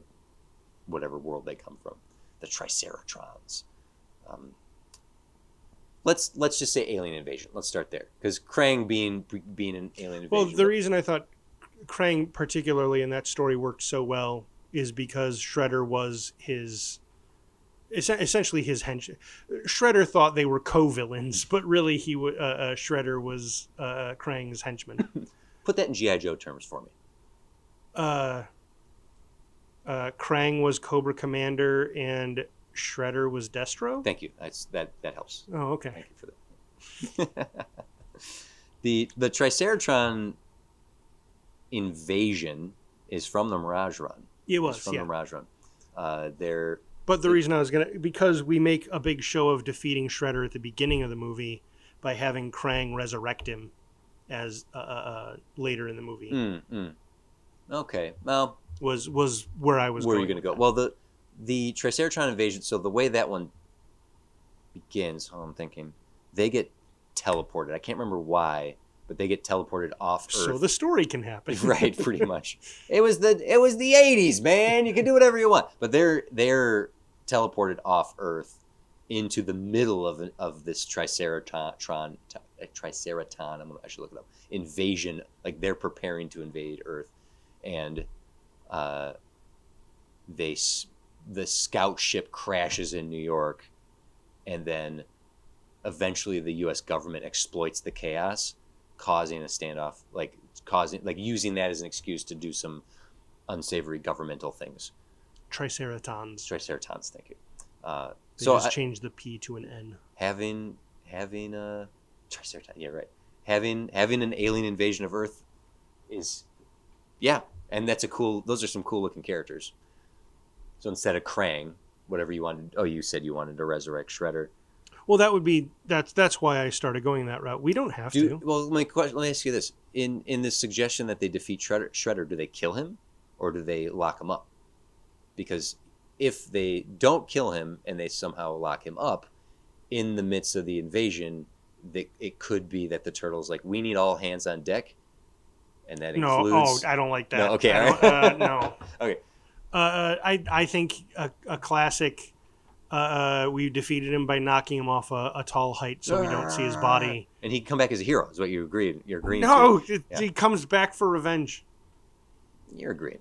whatever world they come from. The Triceratons. Let's just say alien invasion. Let's start there, because Krang being an alien invasion. Well, the reason I thought Krang particularly in that story worked so well is because Shredder was essentially his henchman. Shredder thought they were co-villains, but really Shredder was Krang's henchman. Put that in G.I. Joe terms for me. Krang was Cobra Commander and Shredder was Destro? Thank you. That helps. Oh, okay. Thank you for that. The Triceratron invasion is from the Mirage Run. It was from the Mirage Run. But the reason I was because we make a big show of defeating Shredder at the beginning of the movie by having Krang resurrect him as later in the movie. Okay. Well, was where I was Where are going. you going to go? Well, the Triceratron invasion. So the way that one begins, I'm thinking, they get teleported. I can't remember why, but they get teleported off Earth. So the story can happen. Right, pretty much. It was the 80s, man. You can do whatever you want. But they're teleported off Earth into the middle of this Triceratron. I should look it up. Invasion, like they're preparing to invade Earth, and the scout ship crashes in New York, and then eventually the U.S. government exploits the chaos, causing a standoff, using that as an excuse to do some unsavory governmental things. Triceratons. Thank you. They just changed the P to an N. Having a Triceratops, yeah, right. Having an alien invasion of Earth is, yeah, and that's those are some cool looking characters. So instead of Krang, whatever you wanted, you said you wanted to resurrect Shredder. Well, that's why I started going that route. We don't have to. Well, let me ask you this: in this suggestion that they defeat Shredder, do they kill him, or do they lock him up? Because if they don't kill him and they somehow lock him up in the midst of the invasion, it could be that the Turtles we need all hands on deck, and that includes. No, I don't like that. No, okay, no. Okay. I think a classic. We defeated him by knocking him off a tall height, so we don't see his body. And he'd come back as a hero. Is what you agreed? You're agreeing? No, to. He comes back for revenge. You're agreeing.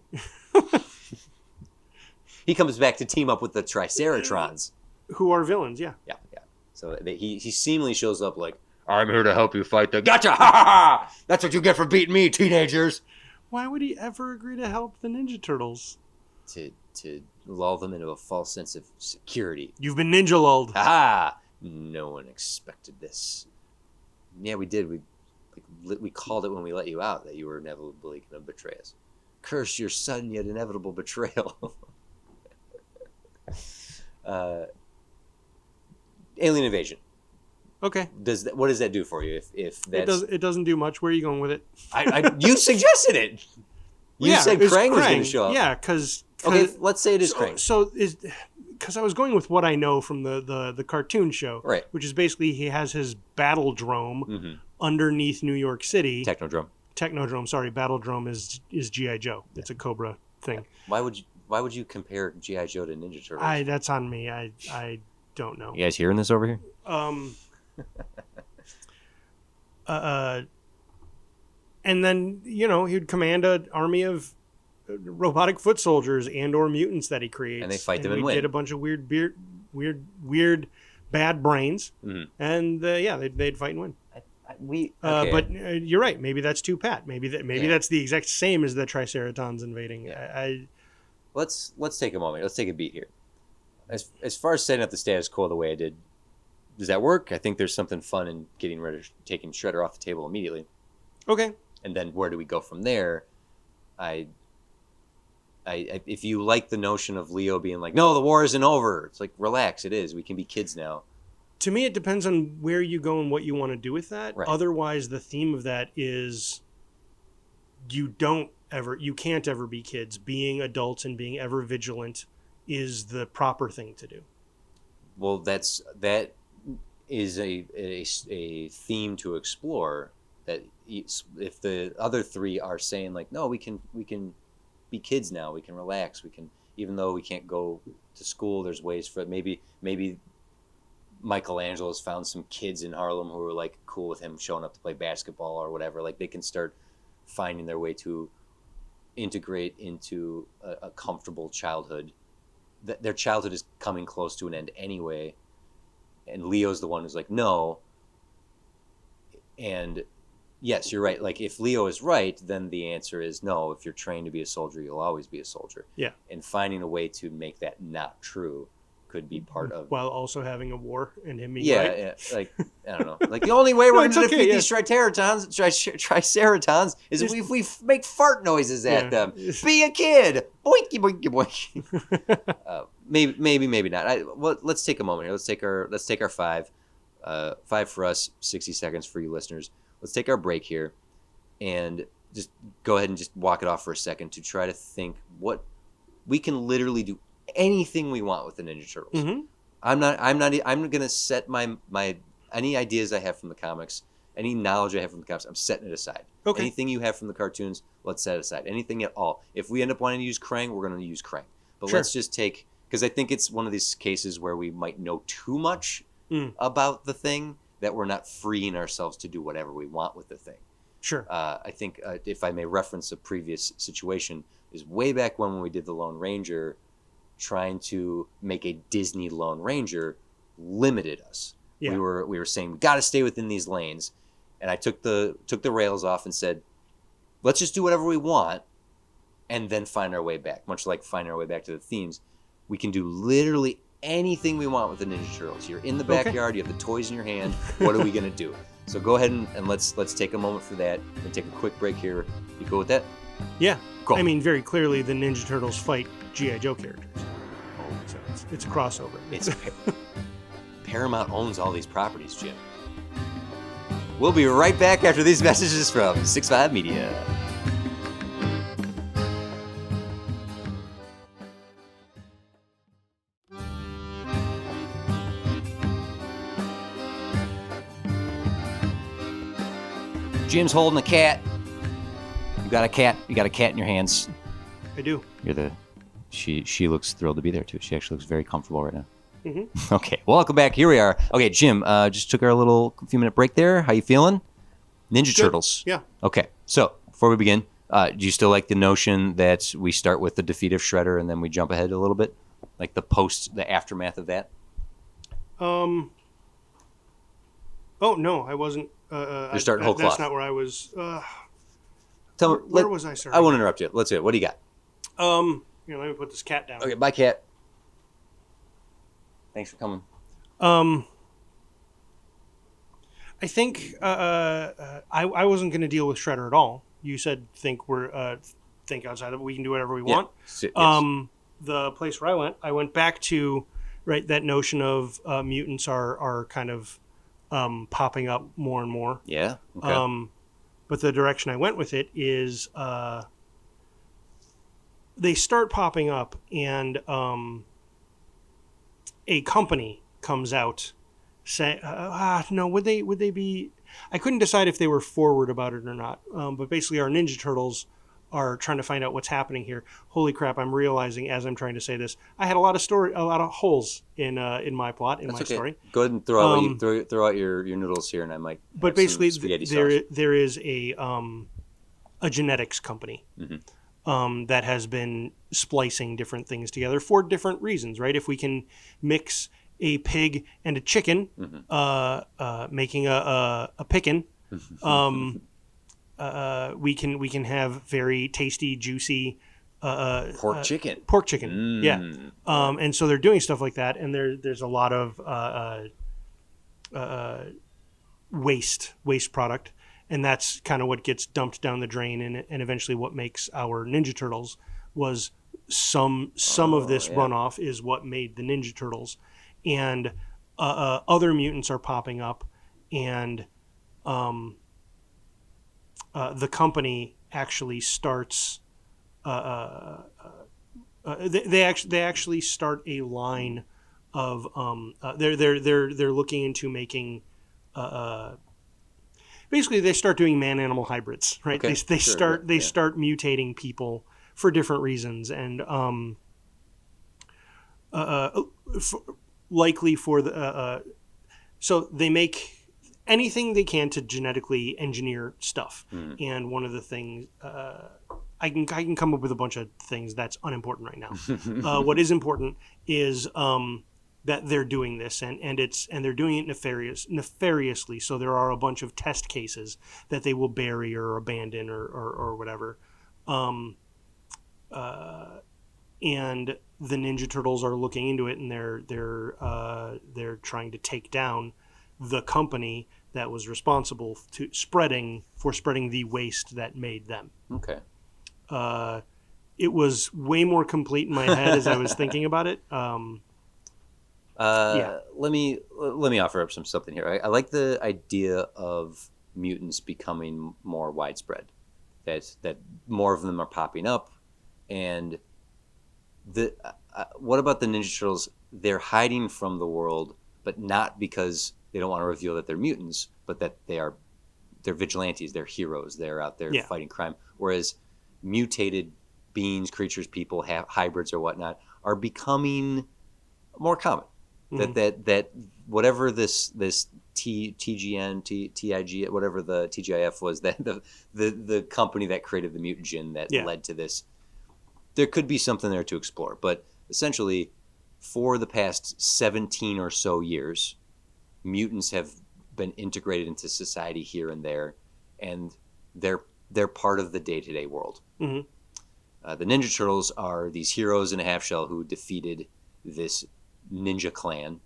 He comes back to team up with the Triceratrons, who are villains. Yeah. Yeah. So he seemingly shows up like, I'm here to help you fight the. Gotcha! Ha ha ha! That's what you get for beating me, teenagers. Why would he ever agree to help the Ninja Turtles? To lull them into a false sense of security. You've been ninja lulled. Ha! No one expected this. Yeah, we did. We called it when we let you out that you were inevitably going to betray us. Curse your sudden yet inevitable betrayal. Alien invasion. Okay. What does that do for you? If that's... It doesn't do much. Where are you going with it? You suggested it. You said Krang was going to show up. Yeah, because okay, let's say it is Krang. So because I was going with what I know from the cartoon show, right? Which is basically he has his battle drome underneath New York City. Technodrome. Sorry, battle drome is GI Joe. Yeah. It's a Cobra thing. Why would you compare GI Joe to Ninja Turtles? That's on me. I don't know. You guys hearing this over here? And then he'd command an army of robotic foot soldiers and/or mutants that he creates, and they fight them and win. Did a bunch of weird bad brains, and they'd fight and win. Okay. But you're right. Maybe that's too pat. Maybe that's the exact same as the Triceratons invading. Yeah. Let's take a moment. Let's take a beat here. As far as setting up the status quo the way I did, does that work? I think there's something fun in taking Shredder off the table immediately. Okay. And then where do we go from there? If you like the notion of Leo being like, no, the war isn't over. It's like, relax, it is. We can be kids now. To me, it depends on where you go and what you want to do with that. Right. Otherwise, the theme of that is you can't ever be kids. Being adults and being ever vigilant is the proper thing to do. Well, that is a theme to explore. That if the other three are saying like, no, we can be kids now, we can relax, we can, even though we can't go to school, there's ways for it. Maybe Michelangelo's found some kids in Harlem who are like cool with him showing up to play basketball or whatever. Like they can start finding their way to integrate into a comfortable childhood. Their childhood is coming close to an end anyway, and Leo's the one who's like, no. And yes, you're right. Like, if Leo is right, then the answer is no. If you're trained to be a soldier, you'll always be a soldier. Yeah. And finding a way to make that not true could be part of... While also having a war and him being right. Yeah, like, I don't know. Like, the only way we're going to defeat these Triceratons is if we make fart noises at them. Be a kid! Boinky, boinky, boinky. Maybe not. Let's take a moment here. Let's take our 5. 5 for us, 60 seconds for you listeners. Let's take our break here. And just go ahead and just walk it off for a second to try to think what we can literally do anything we want with the Ninja Turtles. Mm-hmm. I'm gonna set my any ideas I have from the comics, any knowledge I have from the comics, I'm setting it aside. Okay. Anything you have from the cartoons, let's set it aside. Anything at all. If we end up wanting to use Krang, we're gonna use Krang. But Sure. let's just take, because I think it's one of these cases where we might know too much Mm. about the thing that we're not freeing ourselves to do whatever we want with the thing. Sure. I think if I may reference a previous situation, is way back when we did the Lone Ranger, trying to make a Disney Lone Ranger limited us. Yeah. We were saying we got to stay within these lanes, and I took the rails off and said, let's just do whatever we want, and then find our way back. Much like finding our way back to the themes, we can do literally anything we want with the Ninja Turtles. You're in the backyard, you have the toys in your hand. What are we gonna do? So go ahead and let's take a moment for that and take a quick break here. You go with that? Yeah. Cool. I mean, very clearly, the Ninja Turtles fight G.I. Joe characters. So it's a crossover. It's Paramount owns all these properties, Jim. We'll be right back after these messages from 6.5 Media. Jim's holding a cat. You got a cat. You got a cat in your hands. I do. She looks thrilled to be there too. She actually looks very comfortable right now. Mm-hmm. Okay, welcome back. Here we are. Okay, Jim, just took our little few minute break there. How you feeling? Ninja Good. Turtles. Yeah. Okay, so before we begin, do you still like the notion that we start with the defeat of Shredder and then we jump ahead a little bit, like the aftermath of that? Oh no, I wasn't. You're starting whole That's cloth. not where I was. Tell me, Where was I starting? I won't interrupt you. Let's do it. What do you got? Here, let me put this cat down. Okay, bye, cat. Thanks for coming. I think I wasn't going to deal with Shredder at all. You said think outside of it. We can do whatever we want. Yes. The place where I went back to that notion of mutants are kind of popping up more and more. Yeah. Okay. But the direction I went with it is they start popping up, and a company comes out say, no, would they be? I couldn't decide if they were forward about it or not. But basically, our Ninja Turtles are trying to find out what's happening here. Holy crap! I'm realizing as I'm trying to say this, I had a lot of holes in my plot, That's my okay. story. Go ahead and throw out your noodles here, and I might. But have basically, some spaghetti sauce. there is a genetics company that has been splicing different things together for different reasons, right? If we can mix a pig and a chicken, making a pickin', we can have very tasty, juicy pork chicken. Pork chicken, yeah. And so they're doing stuff like that, and there's a lot of waste product, and that's kind of what gets dumped down the drain, and eventually what makes our Ninja Turtles was some of this runoff is what made the Ninja Turtles, and other mutants are popping up, and the company actually starts. They actually start a line of they're looking into making basically they start doing man-animal hybrids, right? Okay, They start mutating people for different reasons, and likely for the so they make anything they can to genetically engineer stuff. And one of the things I can come up with a bunch of things that's unimportant right now. What is important is that they're doing this, and they're doing it nefariously. So there are a bunch of test cases that they will bury or abandon or whatever. And the Ninja Turtles are looking into it, and they're trying to take down the company that was responsible for spreading the waste that made them. Okay. It was way more complete in my head as I was thinking about it. Let me offer up something here. I like the idea of mutants becoming more widespread. that more of them are popping up. And the what about the Ninja Turtles? They're hiding from the world, but not because they don't want to reveal that they're mutants, but that they're vigilantes, they're heroes, they're out there fighting crime. Whereas mutated beings, creatures, people, hybrids or whatnot are becoming more common. That whatever this TGN, TIG, whatever the TGIF was, that the company that created the mutagen that led to this, there could be something there to explore. But essentially, for the past 17 or so years, mutants have been integrated into society here and there, and they're part of the day-to-day world. The Ninja Turtles are these heroes in a half shell who defeated this ninja clan.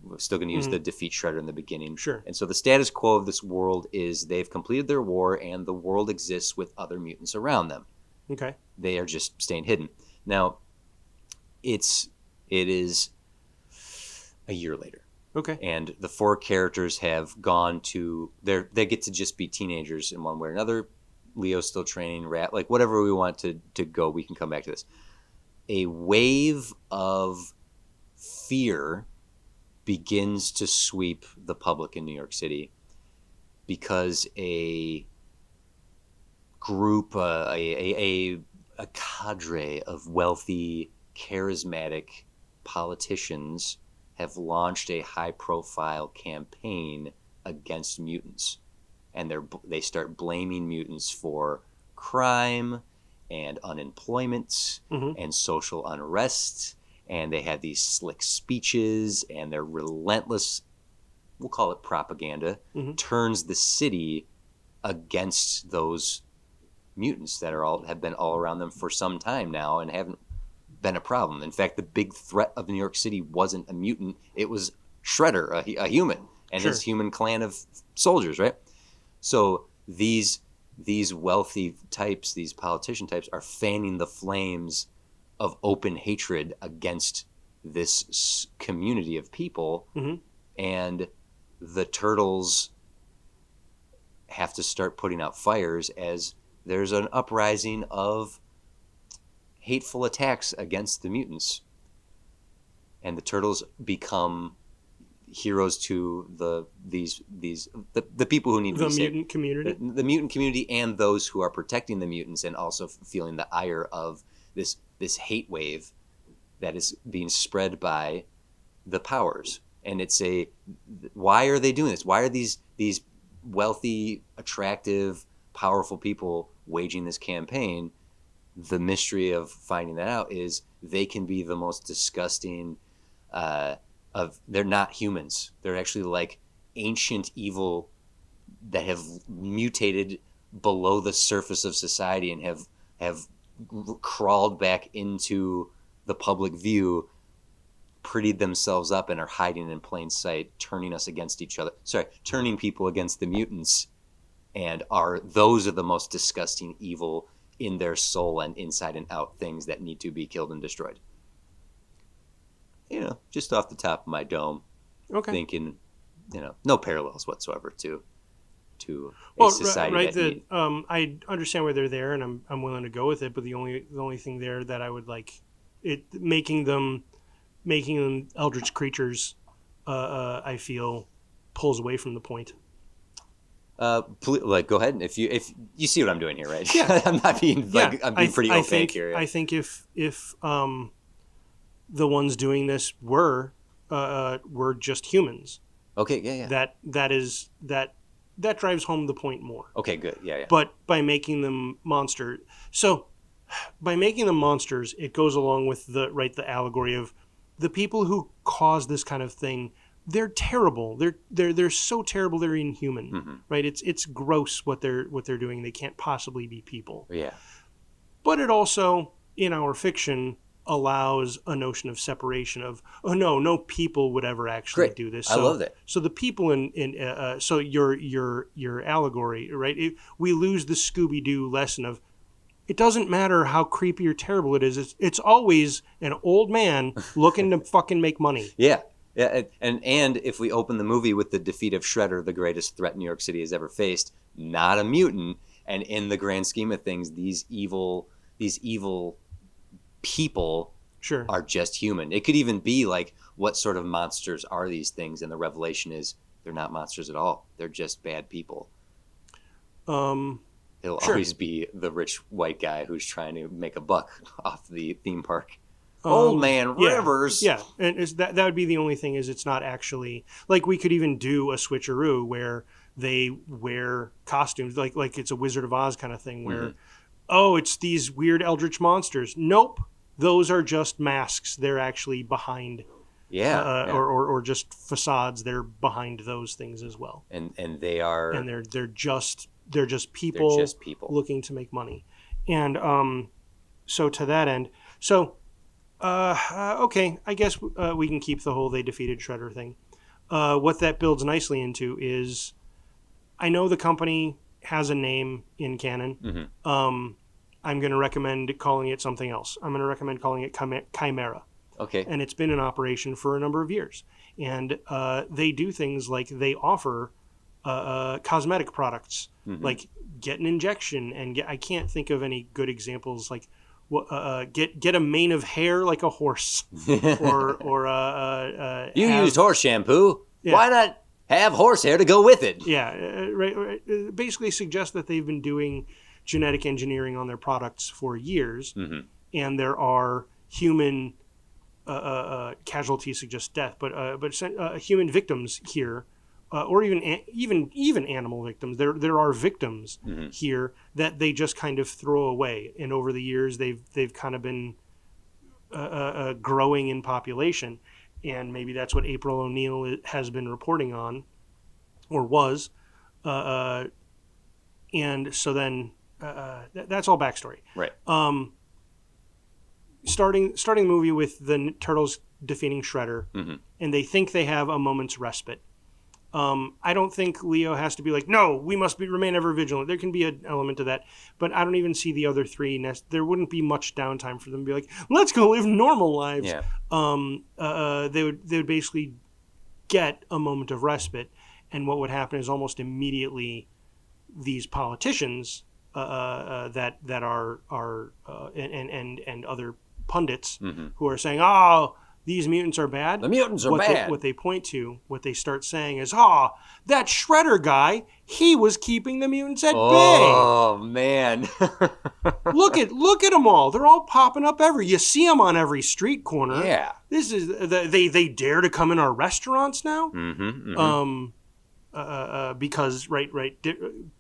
We're still going to use the defeat Shredder in the beginning. Sure. And so the status quo of this world is they've completed their war, and the world exists with other mutants around them. Okay. They are just staying hidden. Now, it is a year later. Okay. And the four characters have gone to they get to just be teenagers in one way or another. Leo's still training, Rat, like whatever we want to go, we can come back to this. A wave of fear begins to sweep the public in New York City because a group, a cadre of wealthy, charismatic politicians have launched a high-profile campaign against mutants, and they start blaming mutants for crime and unemployment and social unrest, and they have these slick speeches, and their relentless, we'll call it propaganda, turns the city against those mutants that have been all around them for some time now and haven't been a problem. In fact, the big threat of New York City wasn't a mutant; it was Shredder, a human, and his human clan of soldiers, right? So these wealthy types, these politician types, are fanning the flames of open hatred against this community of people, and the Turtles have to start putting out fires as there's an uprising of hateful attacks against the mutants, and the Turtles become heroes to the people who need to be saved. The mutant community, the mutant community, and those who are protecting the mutants, and also feeling the ire of this hate wave that is being spread by the powers. And it's why are they doing this? Why are these wealthy, attractive, powerful people waging this campaign? The mystery of finding that out is they can be the most disgusting they're not humans. They're actually like ancient evil that have mutated below the surface of society and have crawled back into the public view, prettied themselves up, and are hiding in plain sight, turning us against each other. Turning people against the mutants, and those are the most disgusting evil in their soul and inside and out things that need to be killed and destroyed. Just off the top of my dome, thinking, no parallels whatsoever to a society. I understand why they're there, and I'm willing to go with it. But the only thing there that I would like it making them eldritch creatures, I feel pulls away from the point. Go ahead, and if you see what I'm doing here, right? Yeah. I'm not being I'm being pretty opaque here. I think if the ones doing this were just humans. Okay, yeah. That drives home the point more. Okay, good. Yeah. But by making them monsters, it goes along with the allegory of the people who cause this kind of thing. They're terrible. They're so terrible. They're inhuman, right? It's gross what they're doing. They can't possibly be people. Yeah. But it also, in our fiction, allows a notion of separation of, no people would ever actually do this. I love that. So the people so your allegory, right? We lose the Scooby-Doo lesson of, it doesn't matter how creepy or terrible it is. It's always an old man looking to fucking make money. Yeah. Yeah, and if we open the movie with the defeat of Shredder, the greatest threat New York City has ever faced, not a mutant, And in the grand scheme of things, these evil people Sure. are just human. It could even be like, what sort of monsters are these things? And the revelation is they're not monsters at all. They're just bad people. He'll Sure. always be the rich white guy who's trying to make a buck off the theme park. Old Man Rivers. Yeah, and that would be the only thing, is it's not actually, like, we could even do a switcheroo where they wear costumes like it's a Wizard of Oz kind of thing where, oh, it's these weird eldritch monsters. Nope, those are just masks. They're actually behind, or just facades. They're behind those things as well. And they are, and they're just people looking to make money. And so to that end, okay, I guess we can keep the whole they defeated Shredder thing. What that builds nicely into is, I know the company has a name in canon. I'm going to recommend calling it something else. I'm going to recommend calling it Chimera. Okay. And it's been in operation for a number of years. And they do things like they offer cosmetic products, like get an injection and I can't think of any good examples, like get a mane of hair like a horse, or you used horse shampoo. Yeah. Why not have horse hair to go with it? Yeah, right. Basically suggests that they've been doing genetic engineering on their products for years, and there are human casualties, suggest death, but human victims here. Or even animal victims. There are victims here that they just kind of throw away, and over the years they've kind of been growing in population, and maybe that's what April O'Neil has been reporting on, or was, and so then that's all backstory. Right. Starting the movie with the Turtles defeating Shredder, and they think they have a moment's respite. I don't think Leo has to be like, no, we must remain ever vigilant. There can be an element of that, but I don't even see the other three. There wouldn't be much downtime for them to be like, let's go live normal lives. Yeah. They would basically get a moment of respite, and what would happen is almost immediately these politicians that are and other pundits who are saying, oh, these mutants are bad. The mutants are bad. What they start saying is, that Shredder guy, he was keeping the mutants at bay. Oh, man. Look at them all. They're all popping up you see them on every street corner. Yeah. This is, they dare to come in our restaurants now?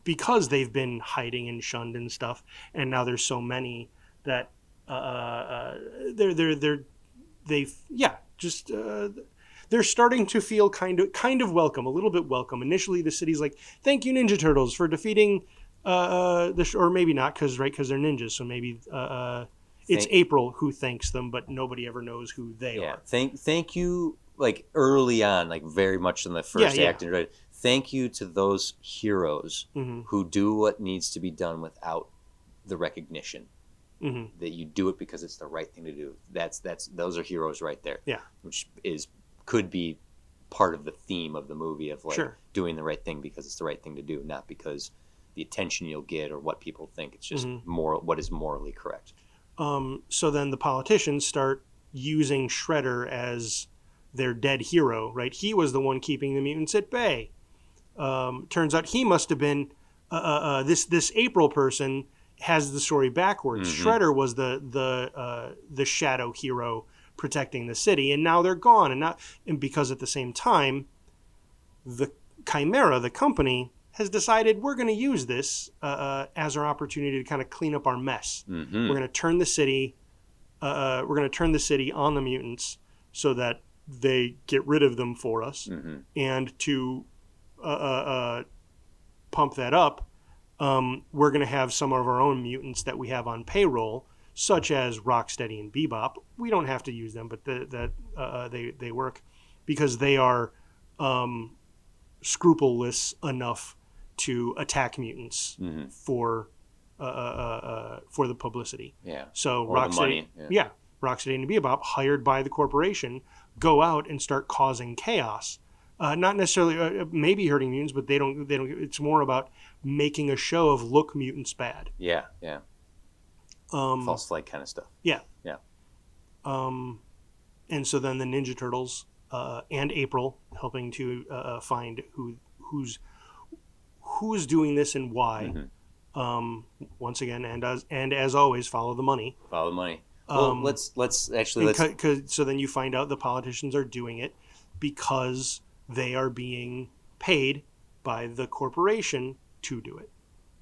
Because they've been hiding and shunned and stuff, and now there's so many that they're starting to feel kind of welcome, a little bit welcome. Initially, the city's like, "Thank you, Ninja Turtles, for defeating or maybe not, because they're ninjas. So maybe it's April who thanks them, but nobody ever knows who they are. Thank you. Like early on, like very much in the first act, right? Thank you to those heroes who do what needs to be done without the recognition. That you do it because it's the right thing to do. Those are heroes right there. Yeah, which could be part of the theme of the movie of like doing the right thing because it's the right thing to do, not because the attention you'll get or what people think. It's just what is morally correct. So then the politicians start using Shredder as their dead hero. Right, he was the one keeping the mutants at bay. Turns out he must have been this April person. Has the story backwards. Shredder was the shadow hero protecting the city, and now they're gone. And because at the same time, the Chimera, the company, has decided we're going to use this as our opportunity to kind of clean up our mess. We're going to turn the city. We're going to turn the city on the mutants so that they get rid of them for us, and to pump that up. We're going to have some of our own mutants that we have on payroll, such as Rocksteady and Bebop. We don't have to use them, but they work because they are scrupulous enough to attack mutants for the publicity. Yeah. So or Rocksteady, the money. Rocksteady and Bebop, hired by the corporation, go out and start causing chaos Not necessarily, maybe hurting mutants, but they don't. They don't. It's more about making a show of look mutants bad. Yeah, yeah. False flag kind of stuff. Yeah. Yeah. And so then the Ninja Turtles and April helping to find who's doing this and why. Once again, and as always, follow the money. Follow the money. Well, let's so then you find out the politicians are doing it because they are being paid by the corporation to do it.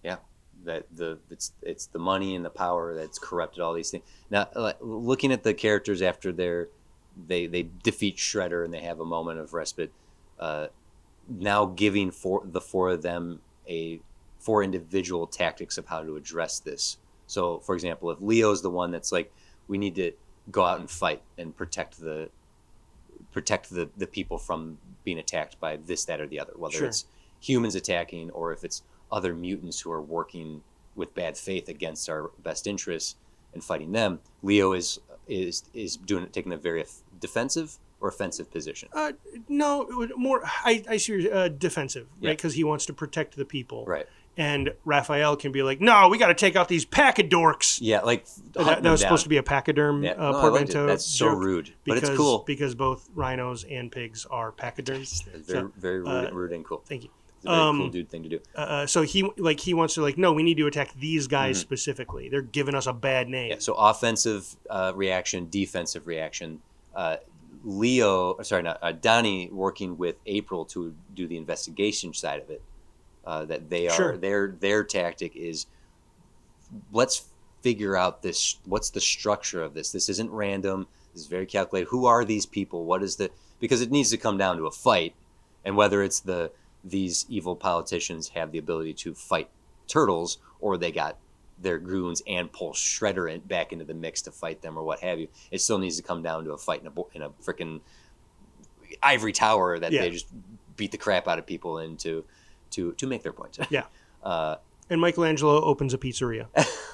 Yeah, it's the money and the power that's corrupted all these things. Now, looking at the characters after they defeat Shredder and they have a moment of respite. Now giving the four of them four individual tactics of how to address this. So, for example, if Leo's the one that's like, we need to go out and fight and protect the people from being attacked by this, that, or the other, whether it's humans attacking or if it's other mutants who are working with bad faith against our best interests and fighting them. Leo is taking a very defensive or offensive position. No, more I see defensive, right? Because he wants to protect the people, right? And Raphael can be like, no, we got to take out these pachyderms. Yeah, like that was supposed to be a pachyderm portmanteau. That's so rude, but it's cool because both rhinos and pigs are pachyderms. Very rude and cool. Thank you. It's a very cool dude thing to do. So he wants to no, we need to attack these guys specifically. They're giving us a bad name. Yeah, so offensive reaction, defensive reaction. Donnie working with April to do the investigation side of it. That they are their tactic is, let's figure out this. What's the structure of this? This isn't random. This is very calculated. Who are these people? Because it needs to come down to a fight, and whether it's these evil politicians have the ability to fight turtles, or they got their goons and pull Shredder back into the mix to fight them, or what have you. It still needs to come down to a fight in a freaking ivory tower that they just beat the crap out of people into. To make their point. Yeah. And Michelangelo opens a pizzeria.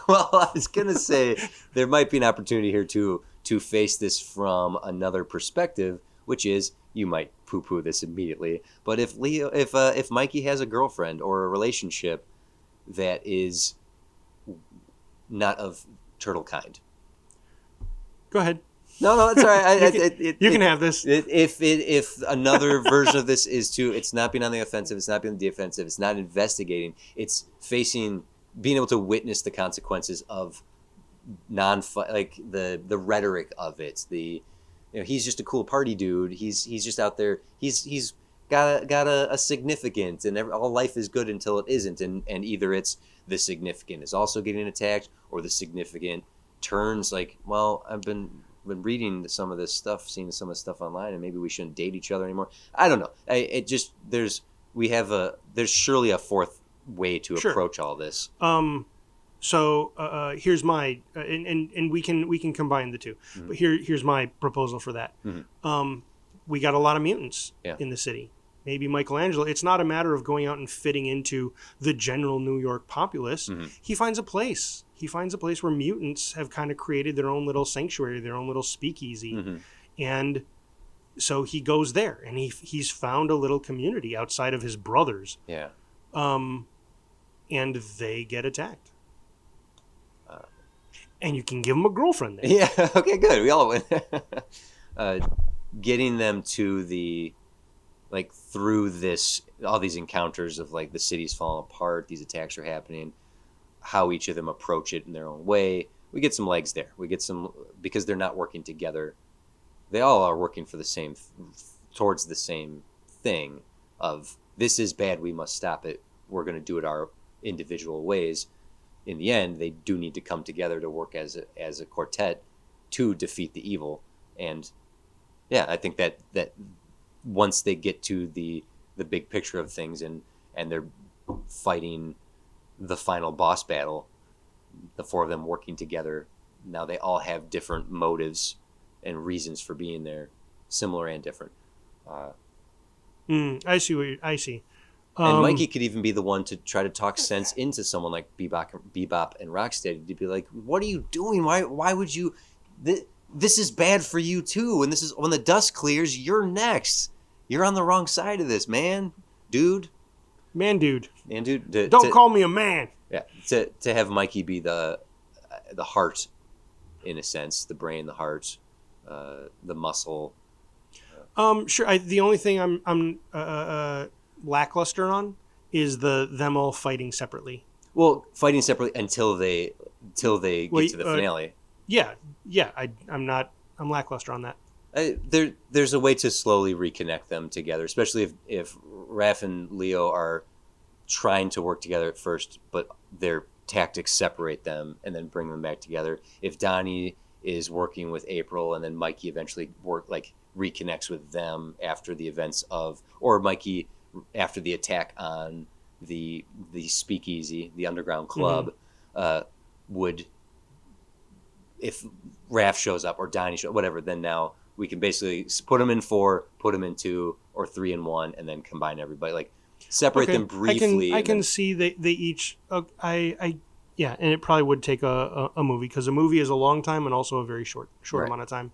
Well, I was going to say there might be an opportunity here to face this from another perspective, which is, you might poo-poo this immediately, but if Mikey has a girlfriend or a relationship that is not of turtle kind. Go ahead. No, that's all right. You can have this. If another version of this is it's not being on the offensive, it's not being on the defensive, it's not investigating, it's being able to witness the consequences of like the rhetoric of it. He's just a cool party dude. He's just out there. He's got a significant, and all life is good until it isn't, and either it's the significant is also getting attacked, or the significant turns like, well, I've been reading some of this stuff, seeing some of the stuff online, and maybe we shouldn't date each other anymore. I don't know. There's surely a fourth way to approach all this. So here's my and we can combine the two. Mm-hmm. But here's my proposal for that. Mm-hmm. We got a lot of mutants in the city. Maybe Michelangelo, it's not a matter of going out and fitting into the general New York populace. Mm-hmm. He finds a place. He finds a place where mutants have kind of created their own little sanctuary, their own little speakeasy. Mm-hmm. And so he goes there, and he's found a little community outside of his brothers. Yeah. And they get attacked. And you can give them a girlfriend there. Yeah, okay, good. We all win. Getting them to through all these encounters of the city's falling apart, these attacks are happening, how each of them approach it in their own way. We get some legs there. We get some, because they're not working together. They all are working for towards the same thing of, this is bad, we must stop it. We're going to do it our individual ways. In the end, they do need to come together to work as a quartet to defeat the evil. And yeah, I think that once they get to the big picture of things and they're fighting the final boss battle, the four of them working together, now they all have different motives and reasons for being there, similar and different. I see. And Mikey could even be the one to try to talk sense into someone like Bebop and Rocksteady, to be like, what are you doing? Why would you... This is bad for you too, and this is, when the dust clears, you're next. You're on the wrong side of this, man, dude. Man, dude. Man, dude. Don't call me a man. Yeah, to have Mikey be the heart, in a sense, the brain, the heart, the muscle. Sure. The only thing I'm lackluster on is them all fighting separately. Well, fighting separately until they get to the finale. Yeah. I'm lackluster on that. There's a way to slowly reconnect them together, especially if Raph and Leo are trying to work together at first, but their tactics separate them and then bring them back together. If Donnie is working with April and then Mikey eventually reconnects with them after the events or Mikey after the attack on the speakeasy, the underground club, would, if Raph shows up or Donnie shows up, whatever, then now we can basically put them in 4, put them in 2 or 3 in 1, and then combine everybody. Separate them briefly. I can see they each. Yeah, and it probably would take a movie, because a movie is a long time and also a very short right. amount of time.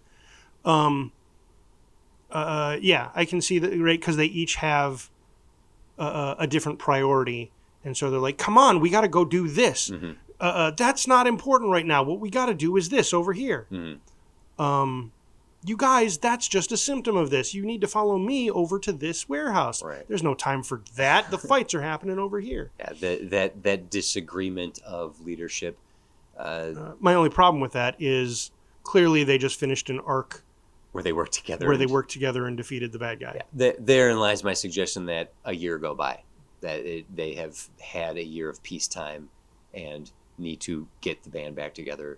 Yeah, I can see that, right? Because they each have a different priority, and so they're like, "Come on, we got to go do this. Mm-hmm. That's not important right now. What we got to do is this over here." Mm-hmm. You guys, that's just a symptom of this. You need to follow me over to this warehouse. Right. There's no time for that. The fights are happening over here. Yeah, that disagreement of leadership. My only problem with that is clearly they just finished an arc where they worked together. And defeated the bad guy. Yeah. Therein lies my suggestion that a year go by, that they have had a year of peacetime and need to get the band back together,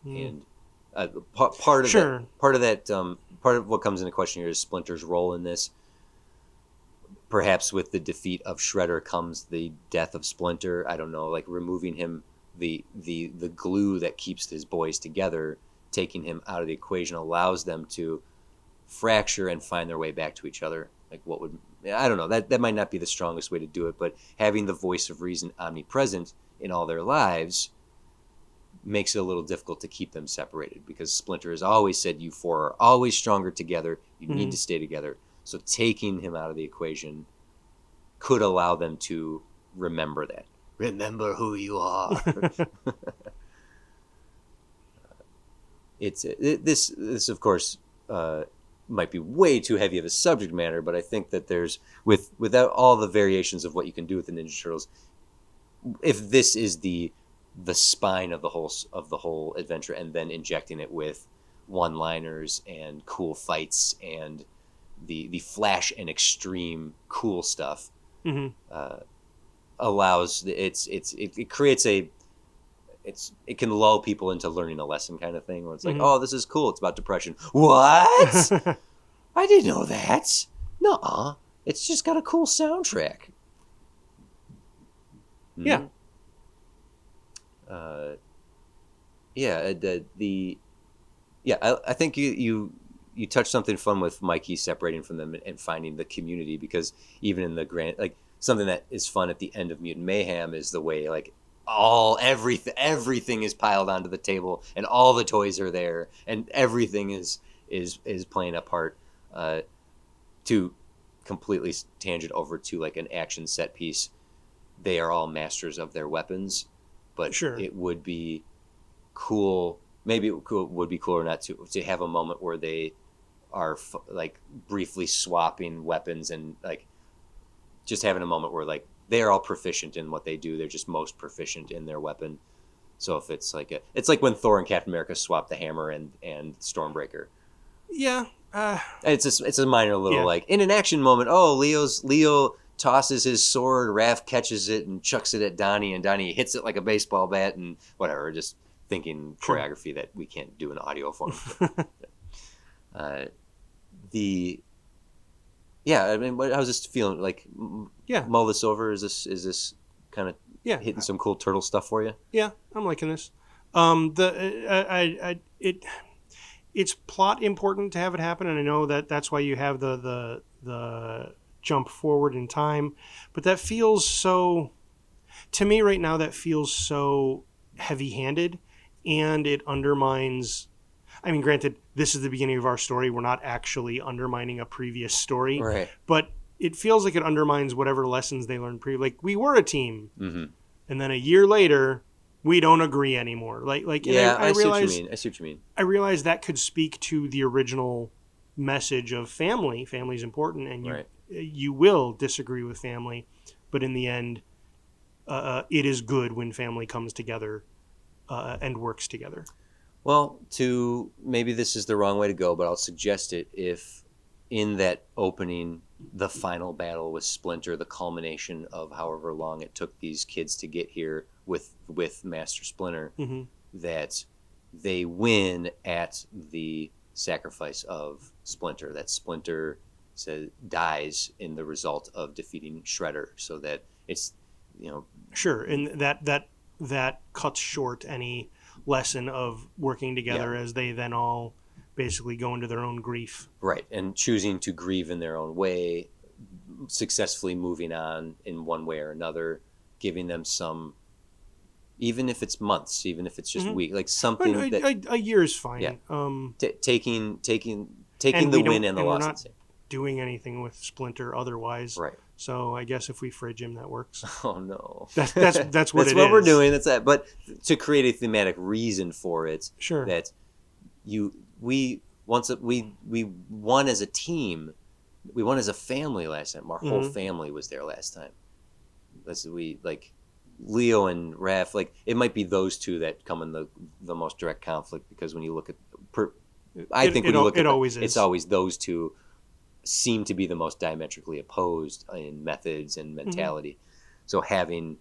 and. Part of what comes into question here is Splinter's role in this. Perhaps with the defeat of Shredder comes the death of Splinter. I don't know, removing him, the glue that keeps his boys together, taking him out of the equation allows them to fracture and find their way back to each other. I don't know, that might not be the strongest way to do it, but having the voice of reason omnipresent in all their lives makes it a little difficult to keep them separated, because Splinter has always said you 4 are always stronger together. You need to stay together. So taking him out of the equation could allow them to remember that. Remember who you are. This of course might be way too heavy of a subject matter, but I think that there's without all the variations of what you can do with the Ninja Turtles, if this is the spine of the whole adventure, and then injecting it with one-liners and cool fights and the flash and extreme cool stuff, allows it creates it can lull people into learning a lesson kind of thing, where it's like, oh, this is cool, it's about depression. What? I didn't know that. Nuh-uh. It's just got a cool soundtrack. Yeah. I think you touched something fun with Mikey separating from them and finding the community, because even in the grand, something that is fun at the end of Mutant Mayhem is the way everything is piled onto the table and all the toys are there and everything is playing a part, to completely tangent over to an action set piece. They are all masters of their weapons. But sure, it would be cool. Maybe it would be cooler not to have a moment where they are briefly swapping weapons, and just having a moment where they are all proficient in what they do. They're just most proficient in their weapon. So if it's it's like when Thor and Captain America swap the hammer and Stormbreaker. Yeah. It's a minor little in an action moment. Oh, Leo tosses his sword, Raph catches it and chucks it at Donnie, and Donnie hits it like a baseball bat, and whatever, just thinking choreography that we can't do in audio form. I was just feeling mull this over. Is this kind of hitting some cool turtle stuff for you? Yeah, I'm liking this. It's plot important to have it happen, and I know that's why you have the jump forward in time, but that feels so, to me right now, that feels so heavy-handed, and it undermines, I mean, granted, this is the beginning of our story. We're not actually undermining a previous story, Right. but it feels like it undermines whatever lessons they learned Like, we were a team, Mm-hmm. and then a year later, we don't agree anymore. Yeah, and I I see what you realize mean. I see what you mean. I realize that could speak to the original message of family. Family is important, and Right. you will disagree with family, but in the end, it is good when family comes together and works together. Well, to maybe this is the wrong way to go, but I'll suggest it. If in that opening, the final battle with Splinter, the culmination of however long it took these kids to get here with Master Splinter, Mm-hmm. that they win at the sacrifice of Splinter. That Splinter dies in the result of defeating Shredder, so that it's Sure, and that cuts short any lesson of working together as they then all basically go into their own grief. right, and choosing to grieve in their own way, successfully moving on in one way or another, giving them some, even if it's months, even if it's just Mm-hmm. weeks, like something that A year is fine. Yeah. Taking And the win and the we're loss at not the same. doing anything with Splinter otherwise. Right. So I guess if we fridge him, that works. Oh no. That's what That's it what we're is. doing. That's that. But to create a thematic reason for it, Sure. that we won as a team, we won as a family last time. Our whole Mhm. family was there last time. We like Leo and Raph. Like it might be those two that come in the most direct conflict, because when you look at I think when you look at always is. it's always those two seem to be the most diametrically opposed in methods and mentality. So having,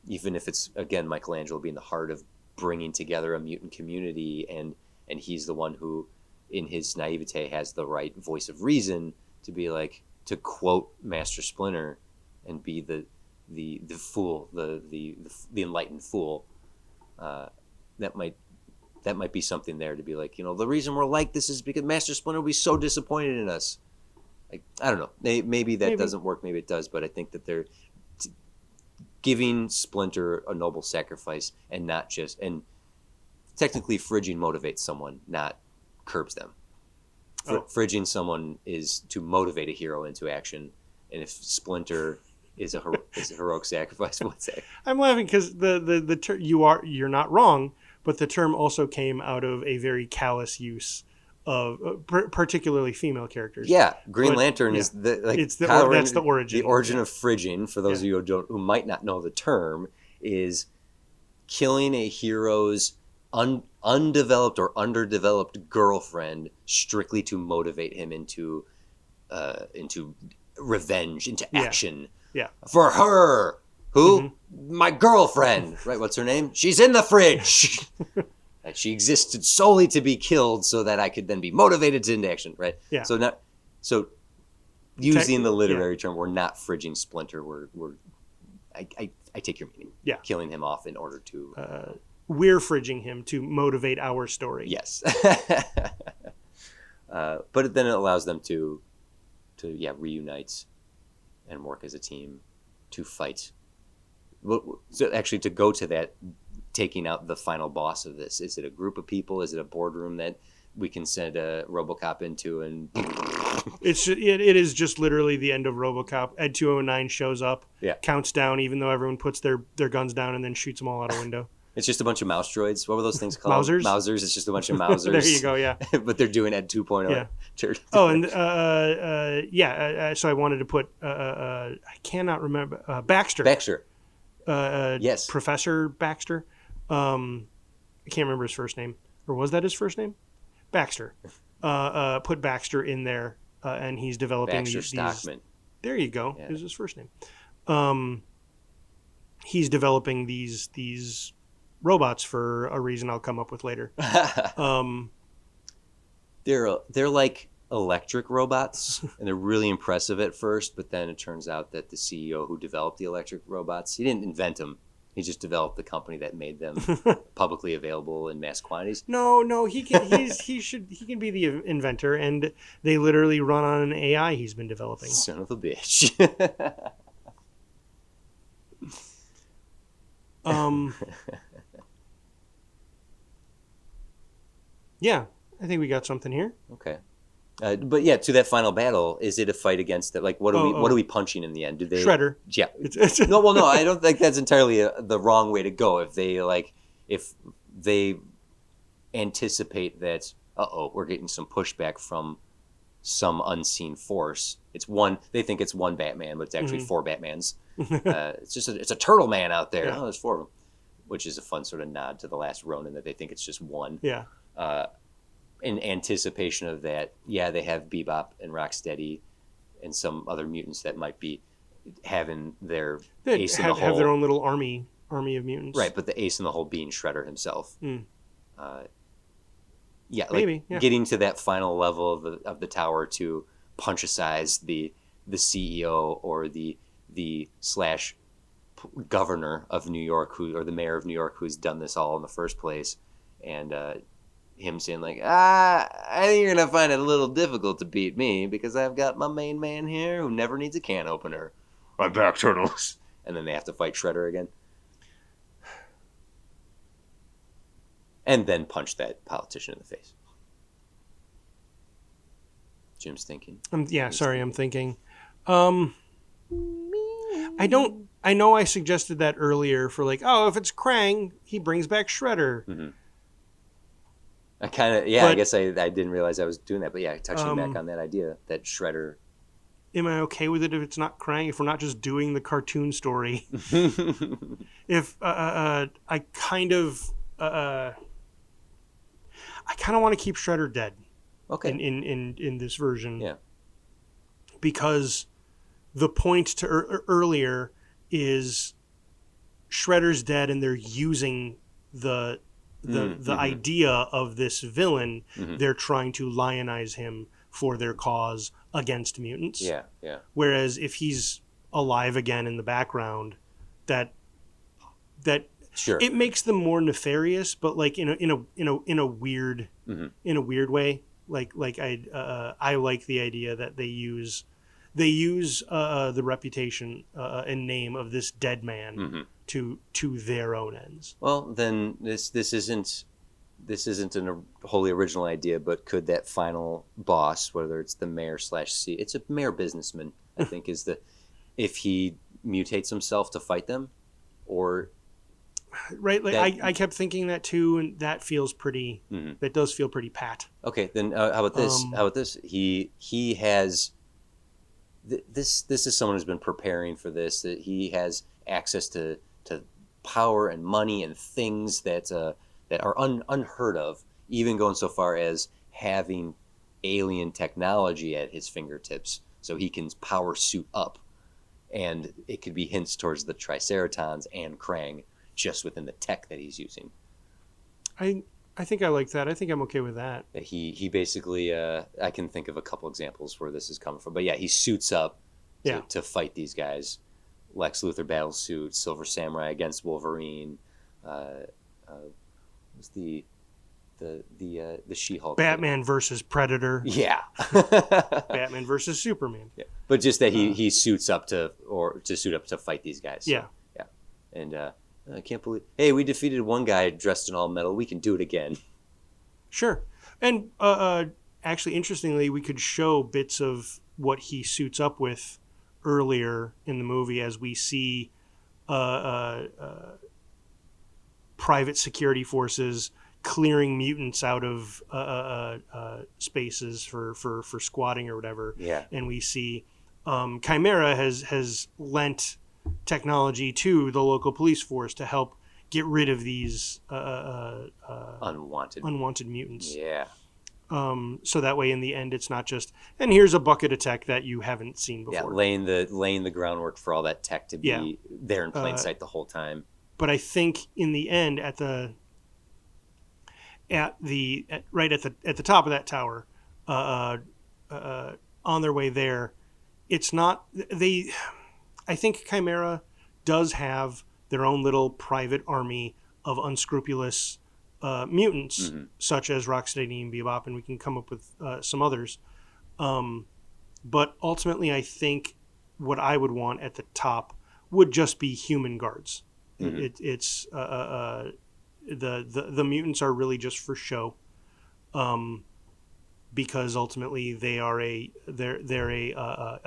even if it's again Michelangelo being the heart of bringing together a mutant community, and he's the one who, in his naivete, has the right voice of reason to be like, to quote Master Splinter and be the fool, the enlightened fool. That might be something there to be like, the reason we're like this is because Master Splinter will be so disappointed in us. Like, I don't know. Maybe that doesn't work. Maybe it does. But I think that they're giving Splinter a noble sacrifice, and not just, and technically fridging motivates someone, not curbs them. Fridging someone is to motivate a hero into action. And if Splinter is a heroic sacrifice, what's that? I'm laughing because the term, you're not wrong, but the term also came out of a very callous use of particularly female characters. Yeah, Green Lantern is that's the origin. The origin of fridging, for those of you who might not know the term, is killing a hero's undeveloped or underdeveloped girlfriend strictly to motivate him into revenge, into action. Yeah. For her. Who? My girlfriend. Right, what's her name? She's in the fridge. And she existed solely to be killed so that I could then be motivated to into action. Right? Yeah. So using the literary term, we're not fridging Splinter. I take your meaning. Yeah. Killing him off in order to we're fridging him to motivate our story. Yes. But then it allows them to reunite and work as a team to fight. So actually, to go to that, taking out the final boss of this, is it a group of people? Is it a boardroom that we can send a RoboCop into? And it is just literally the end of RoboCop. Ed 209 shows up, counts down, even though everyone puts their guns down, and then shoots them all out a window. It's just a bunch of mouse droids. What were those things called? Mausers? Mausers. It's just a bunch of Mausers. There you go, yeah. But they're doing Ed 2.0. Yeah. So I wanted to put, I cannot remember, Baxter. Baxter. Yes. Professor Baxter. I can't remember his first name. Or was that his first name? Baxter. Put Baxter in there, and he's developing Baxter Stockman. There you go. Yeah. Is his first name. He's developing these robots for a reason I'll come up with later. They're like electric robots, and they're really impressive at first, but then it turns out that the CEO who developed the electric robots, he didn't invent them. He just developed the company that made them publicly available in mass quantities. No, he can be the inventor, and they literally run on an AI he's been developing. Son of a bitch. Yeah, I think we got something here. Okay. But yeah, to that final battle, is it a fight against that? Like, what are we punching in the end? Do they? Shredder. Yeah. It's No, well, no, I don't think that's entirely the wrong way to go. If they anticipate that, we're getting some pushback from some unseen force. It's one. They think it's one Batman, but it's actually four Batmans. It's a turtle man out there. Yeah. Oh, there's four of them, which is a fun sort of nod to the last Ronin that they think it's just one. Yeah. In anticipation of that, yeah, they have Bebop and Rocksteady and some other mutants that might be having their They ace in the have hole. their own little army of mutants. Right, but the ace in the hole being Shredder himself. Yeah, like Maybe, yeah. getting to that final level of the tower to punch-size the CEO or the slash governor of New York or the mayor of New York who's done this all in the first place, and him saying like, I think you're gonna find it a little difficult to beat me because I've got my main man here who never needs a can opener. I'm back, turtles. And then they have to fight Shredder again. And then punch that politician in the face. Jim's thinking. I'm thinking. I know I suggested that earlier for like, if it's Krang, he brings back Shredder. Mm-hmm. I guess I didn't realize I was doing that, but yeah, touching back on that idea that Shredder. Am I okay with it if it's not Krang? If we're not just doing the cartoon story? If I kind of want to keep Shredder dead. Okay. In this version. Yeah. Because the point to earlier is Shredder's dead, and they're using the idea of this villain. Mm-hmm. They're trying to lionize him for their cause against mutants. Yeah, yeah. Whereas if he's alive again in the background, that sure, it makes them more nefarious, but like in a weird way. Like I like the idea that they use the reputation and name of this dead man to their own ends. Well, then this isn't a wholly original idea, but could that final boss, whether it's the mayor /C, it's a mayor businessman, I think, if he mutates himself to fight them, or right? Like I kept thinking that too, and that feels pretty. That does feel pretty pat. Okay, then how about this? He has. This is someone who's been preparing for this. That he has access to power and money and things that are unheard of. Even going so far as having alien technology at his fingertips, so he can power suit up, and it could be hints towards the Triceratons and Krang just within the tech that he's using. I think I like that. I think I'm okay with that. He basically, I can think of a couple examples where this is coming from. But yeah, he suits up to fight these guys. Lex Luthor battle suit, Silver Samurai against Wolverine. What's the She-Hulk? Batman versus Predator. Yeah. Batman versus Superman. Yeah. But just that he suits up to fight these guys. Yeah. Yeah. And I can't believe. Hey, we defeated one guy dressed in all metal. We can do it again. Sure. And actually, interestingly, we could show bits of what he suits up with earlier in the movie as we see private security forces clearing mutants out of spaces for squatting or whatever. Yeah. And we see Chimera has lent technology to the local police force to help get rid of these unwanted mutants. Yeah. So that way, in the end, it's not just and here's a bucket of tech that you haven't seen before. Yeah, laying the groundwork for all that tech to be there in plain sight the whole time. But I think in the end, at the top of that tower, on their way there, it's not they. I think Chimera does have their own little private army of unscrupulous mutants, such as Rocksteady and Bebop, and we can come up with some others. But ultimately, I think what I would want at the top would just be human guards. The mutants are really just for show. because ultimately they're a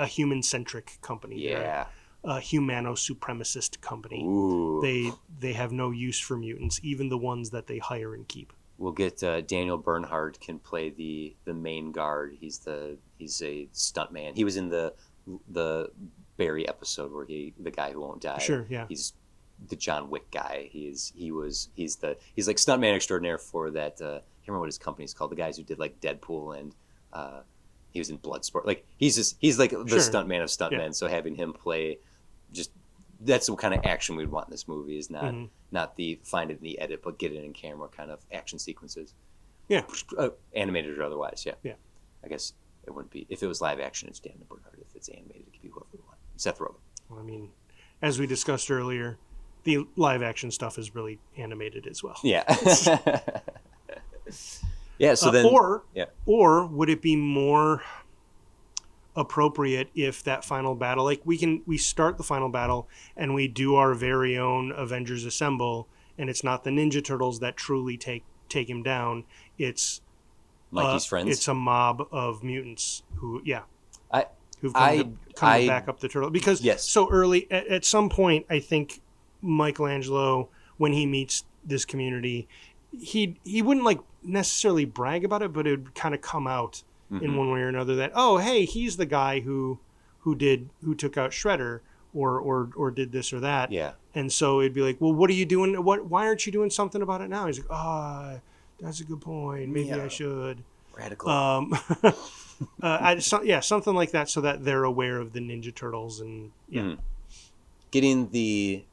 human centric company. Yeah. They're a humano supremacist company. Ooh. They have no use for mutants, even the ones that they hire and keep. We'll get Daniel Bernhardt can play the main guard. He's a stuntman. He was in the Barry episode where the guy who won't die. Sure, yeah. He's the John Wick guy. He's like stuntman extraordinaire for that. I can't remember what his company's called. The guys who did like Deadpool and he was in Bloodsport. Like he's like the Sure. stuntman of stuntmen. Yeah. So having him play just that's the kind of action we'd want in this movie. Is not the find it in the edit, but get it in camera kind of action sequences. Yeah. Animated or otherwise. Yeah. Yeah. I guess it wouldn't be if it was live action. It's Daniel Bernhardt. If it's animated, it could be whoever we want. Seth Rogen. Well, I mean, as we discussed earlier, the live action stuff is really animated as well. Yeah. Yeah. So then, or would it be more appropriate if that final battle, like we start the final battle and we do our very own Avengers Assemble, and it's not the Ninja Turtles that truly take him down. It's Mikey's friends. It's a mob of mutants who've come to back up the turtle because so early at some point I think Michelangelo, when he meets this community, he wouldn't like necessarily brag about it, but it would kind of come out in one way or another that, oh, hey, he's the guy who took out Shredder or did this or that. Yeah. And so it'd be like, well, what are you doing? Why aren't you doing something about it now? He's like, that's a good point. Maybe I should. Radical. Something like that, so that they're aware of the Ninja Turtles and getting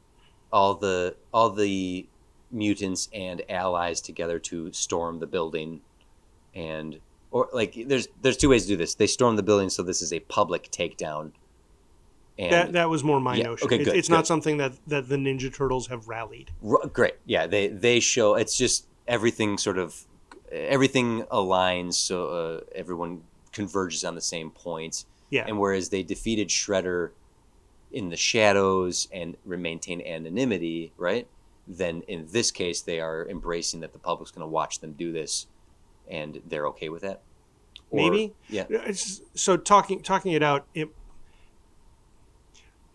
all the mutants and allies together to storm the building, or like there's two ways to do this. They storm the building, so this is a public takedown. And that was more my notion. Okay, good. It's not something that the Ninja Turtles have rallied. Great, yeah. They show it's just everything aligns, so everyone converges on the same point. Yeah. And whereas they defeated Shredder in the shadows and maintain anonymity, right? Then in this case, they are embracing that the public's going to watch them do this, and they're okay with that. Maybe. Yeah. So talking it out,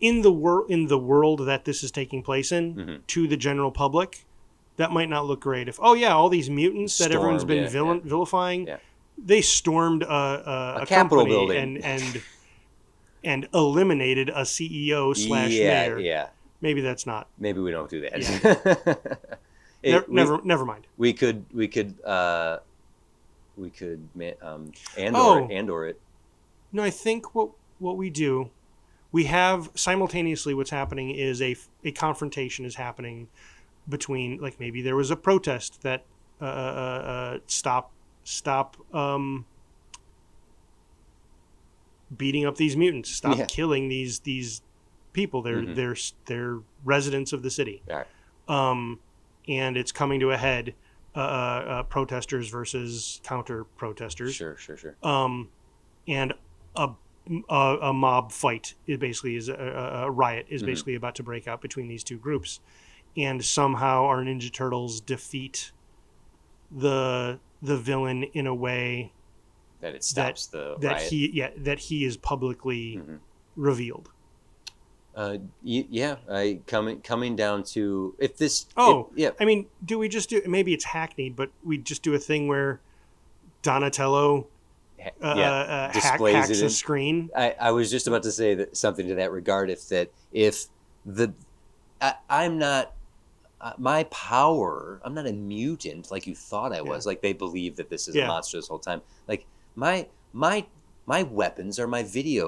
in the world that this is taking place in, to the general public, that might not look great. If all these mutants that everyone's been vilifying, they stormed a Capitol building and eliminated a CEO / mayor. Yeah. Maybe that's not. Maybe we don't do that. Yeah. Never mind. We could and/or it. No, I think what we do, we have simultaneously what's happening is a confrontation is happening between, like, maybe there was a protest that stop beating up these mutants, stop killing these people. They're residents of the city. Right. And it's coming to a head. Protesters versus counter protesters. Sure. And a mob fight. It basically is a riot is basically about to break out between these two groups, and somehow our Ninja Turtles defeat the villain in a way that it stops the riot. that he is publicly revealed. Coming down to if this. I mean, do we just do? Maybe it's hackneyed, but we just do a thing where Donatello hacks a screen. I was just about to say something to that regard. I'm not my power. I'm not a mutant like you thought I was. Like they believe that this is a monster this whole time. Like my weapons are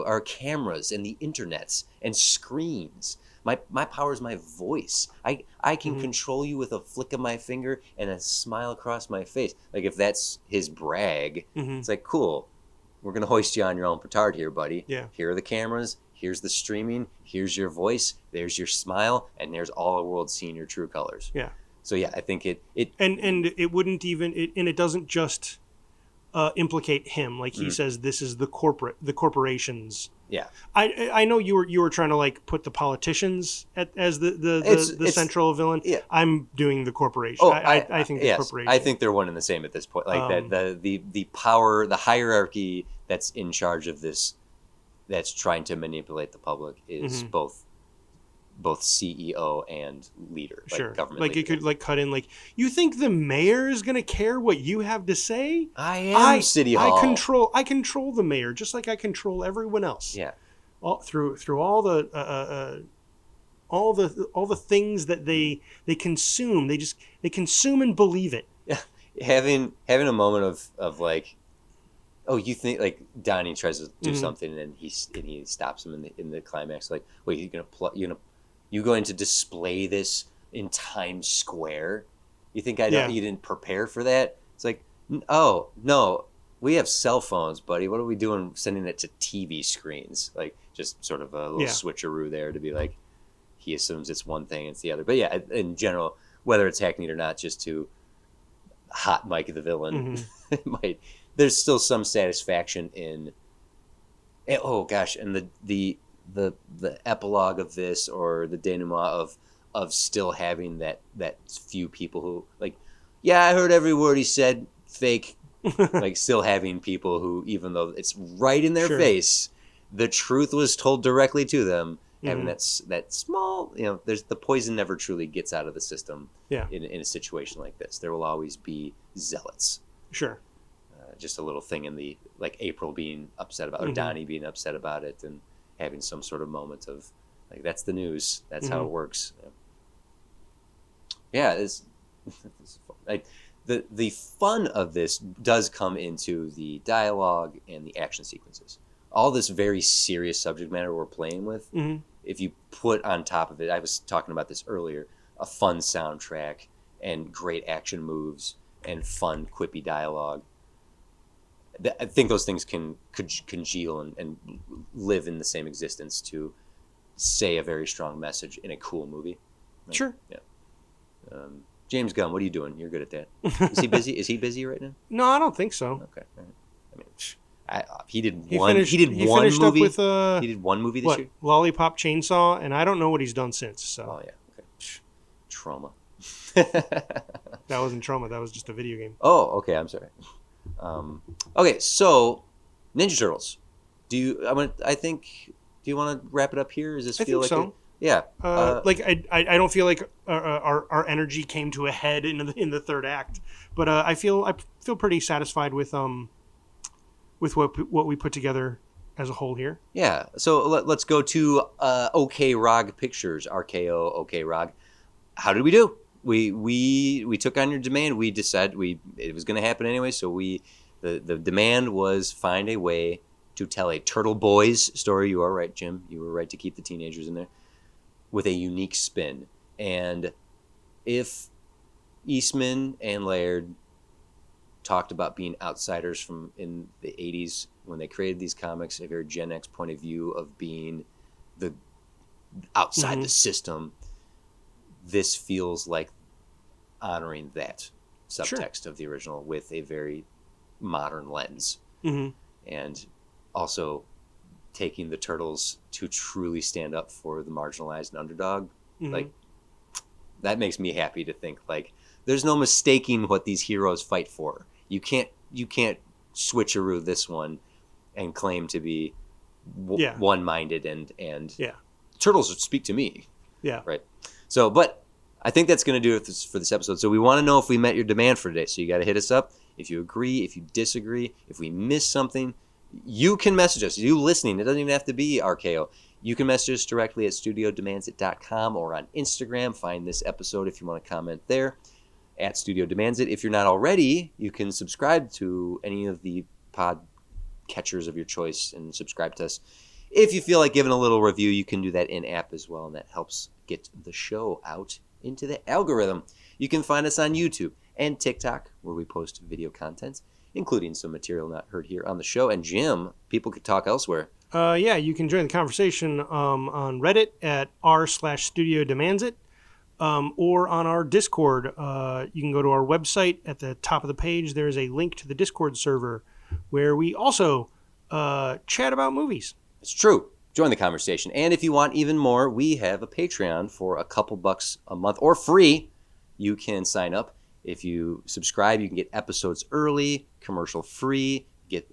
our cameras and the internets and screens. My power is my voice. I can control you with a flick of my finger and a smile across my face. Like if that's his brag, it's like, cool. We're going to hoist you on your own petard here, buddy. Yeah. Here are the cameras. Here's the streaming. Here's your voice. There's your smile. And there's all the world seeing your true colors. Yeah. So yeah, I think it and it wouldn't even and it doesn't just implicate him. Like he says, this is the corporation's Yeah. I know you were trying to like put the politicians as the It's central villain. yeah. I'm doing the corporation. Oh, I think the yes, I corporation. think they're one and the same at this point. Like that, Um, the power, the hierarchy that's in charge of this, that's trying to manipulate the public, is mhm. both CEO and leader, like Sure. government Like it leader. could like cut in like you think the mayor is gonna care what you have to say? I am City Hall. I control the mayor just like I control everyone else. Yeah, All through all the things that they consume. They consume and believe it. yeah. Having a moment of like, oh, you think like Donnie tries to do Hmm. something and he stops him in the climax. Like, wait, you going to display this in Times Square? You think Yeah. you didn't prepare for that? It's like, oh no, we have cell phones, buddy. What are we doing sending it to TV screens? Like, just sort of a little Yeah. switcheroo there to be like, he assumes it's one thing, it's the other. But yeah, in general, whether it's hackneyed or not, just to hot Mike the villain, Hmm. might there's still some satisfaction in. Oh gosh, and the epilogue of this, or the denouement of still having that few people who like, yeah, I heard every word he said, fake. Like, still having people who, even though it's right in their Sure. face, the truth was told directly to them. Having Hmm. that small, there's the poison never truly gets out of the system. Yeah. In a situation like this, there will always be zealots. Sure. Just a little thing in the, like, April being upset about, or Hmm. Donnie being upset about it, and having some sort of moment of like, that's the news, that's how Hmm. it works. Yeah, it's like the fun of this does come into the dialogue and the action sequences. All this very serious subject matter we're playing with, Hmm. if you put on top of it, I was talking about this earlier, a fun soundtrack and great action moves and fun quippy dialogue, I think those things can congeal and live in the same existence to say a very strong message in a cool movie. Right? Sure. Yeah. James Gunn, what are you doing? You're good at that. Is he busy? Is he busy right now? No, I don't think so. Okay. All right. I mean, he did He one. finished. He did He one finished up movie. with He did one movie this what year. Lollipop Chainsaw, and I don't know what he's done since. So Oh yeah. Okay. Trauma. that wasn't Trauma. That was just a video game. Oh, okay. I'm sorry. Okay, so Ninja Turtles. Do you? I think. Do you want to wrap it up here? Does this I feel think like a? so. Yeah. Like I don't feel like our energy came to a head in the third act, but I feel pretty satisfied with what we put together as a whole here. Yeah. So let's go to OK Rog Pictures, RKO OK Rog. How did we do? We took on your demand. We decided it was going to happen anyway. So the demand was find a way to tell a Turtle Boys story. You are right, Jim. You were right to keep the teenagers in there, with a unique spin. And if Eastman and Laird talked about being outsiders from in the 80s when they created these comics, a very Gen X point of view of being the outside the system, this feels like honoring that subtext of the original with a very modern lens. Mm-hmm. And also taking the Turtles to truly stand up for the marginalized and underdog. Mm-hmm. Like, that makes me happy to think, like, there's no mistaking what these heroes fight for. You can't switcheroo this one and claim to be one-minded and Turtles speak to me. Yeah. Right. So, but I think that's going to do it for this episode. So we want to know if we met your demand for today. So you got to hit us up. If you agree, if you disagree, if we missed something, you can message us. You listening, it doesn't even have to be RKO. You can message us directly at studiodemandsit.com or on Instagram. Find this episode if you want to comment there at Studio Demands It. If you're not already, you can subscribe to any of the pod catchers of your choice and subscribe to us. If you feel like giving a little review, you can do that in-app as well, and that helps get the show out into the algorithm. You can find us on YouTube and TikTok, where we post video content, including some material not heard here on the show. And Jim, people could talk elsewhere. Yeah, you can join the conversation on Reddit at r/Studio Demands It, or on our Discord. You can go to our website. At the top of the page, there is a link to the Discord server where we also chat about movies. It's true. Join the conversation. And if you want even more, we have a Patreon for a couple bucks a month or free. You can sign up. If you subscribe, you can get episodes early, commercial free, get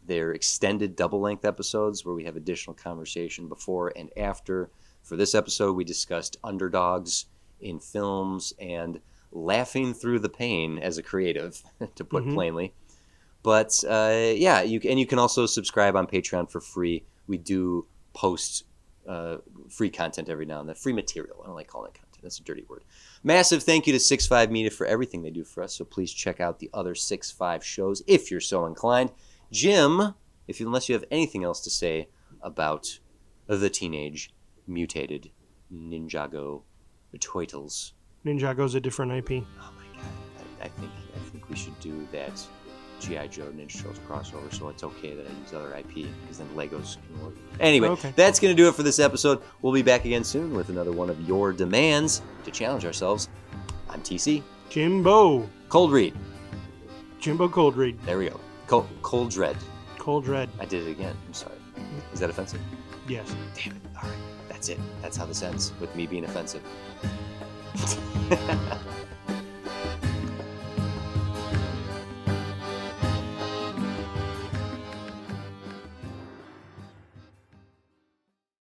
their extended double-length episodes where we have additional conversation before and after. For this episode, we discussed underdogs in films and laughing through the pain as a creative, to put plainly. But yeah, you can also subscribe on Patreon for free. We do post free content every now and then. Free material. I don't like calling it content. That's a dirty word. Massive thank you to 6'5 Media for everything they do for us. So please check out the other 6'5 shows if you're so inclined. Jim, unless you have anything else to say about the teenage mutated Ninjago Turtles. Ninjago's a different IP. Oh my god! I think we should do that G.I. Joe Ninja Turtles crossover, so it's okay that I use other IP, because then Legos can work. Anyway, That's going to do it for this episode. We'll be back again soon with another one of your demands to challenge ourselves. I'm TC. Jimbo. Cold Read. Jimbo Cold Read. There we go. Cold Dread. Cold Red. I did it again. I'm sorry. Is that offensive? Yes. Damn it. All right. That's it. That's how this ends, with me being offensive.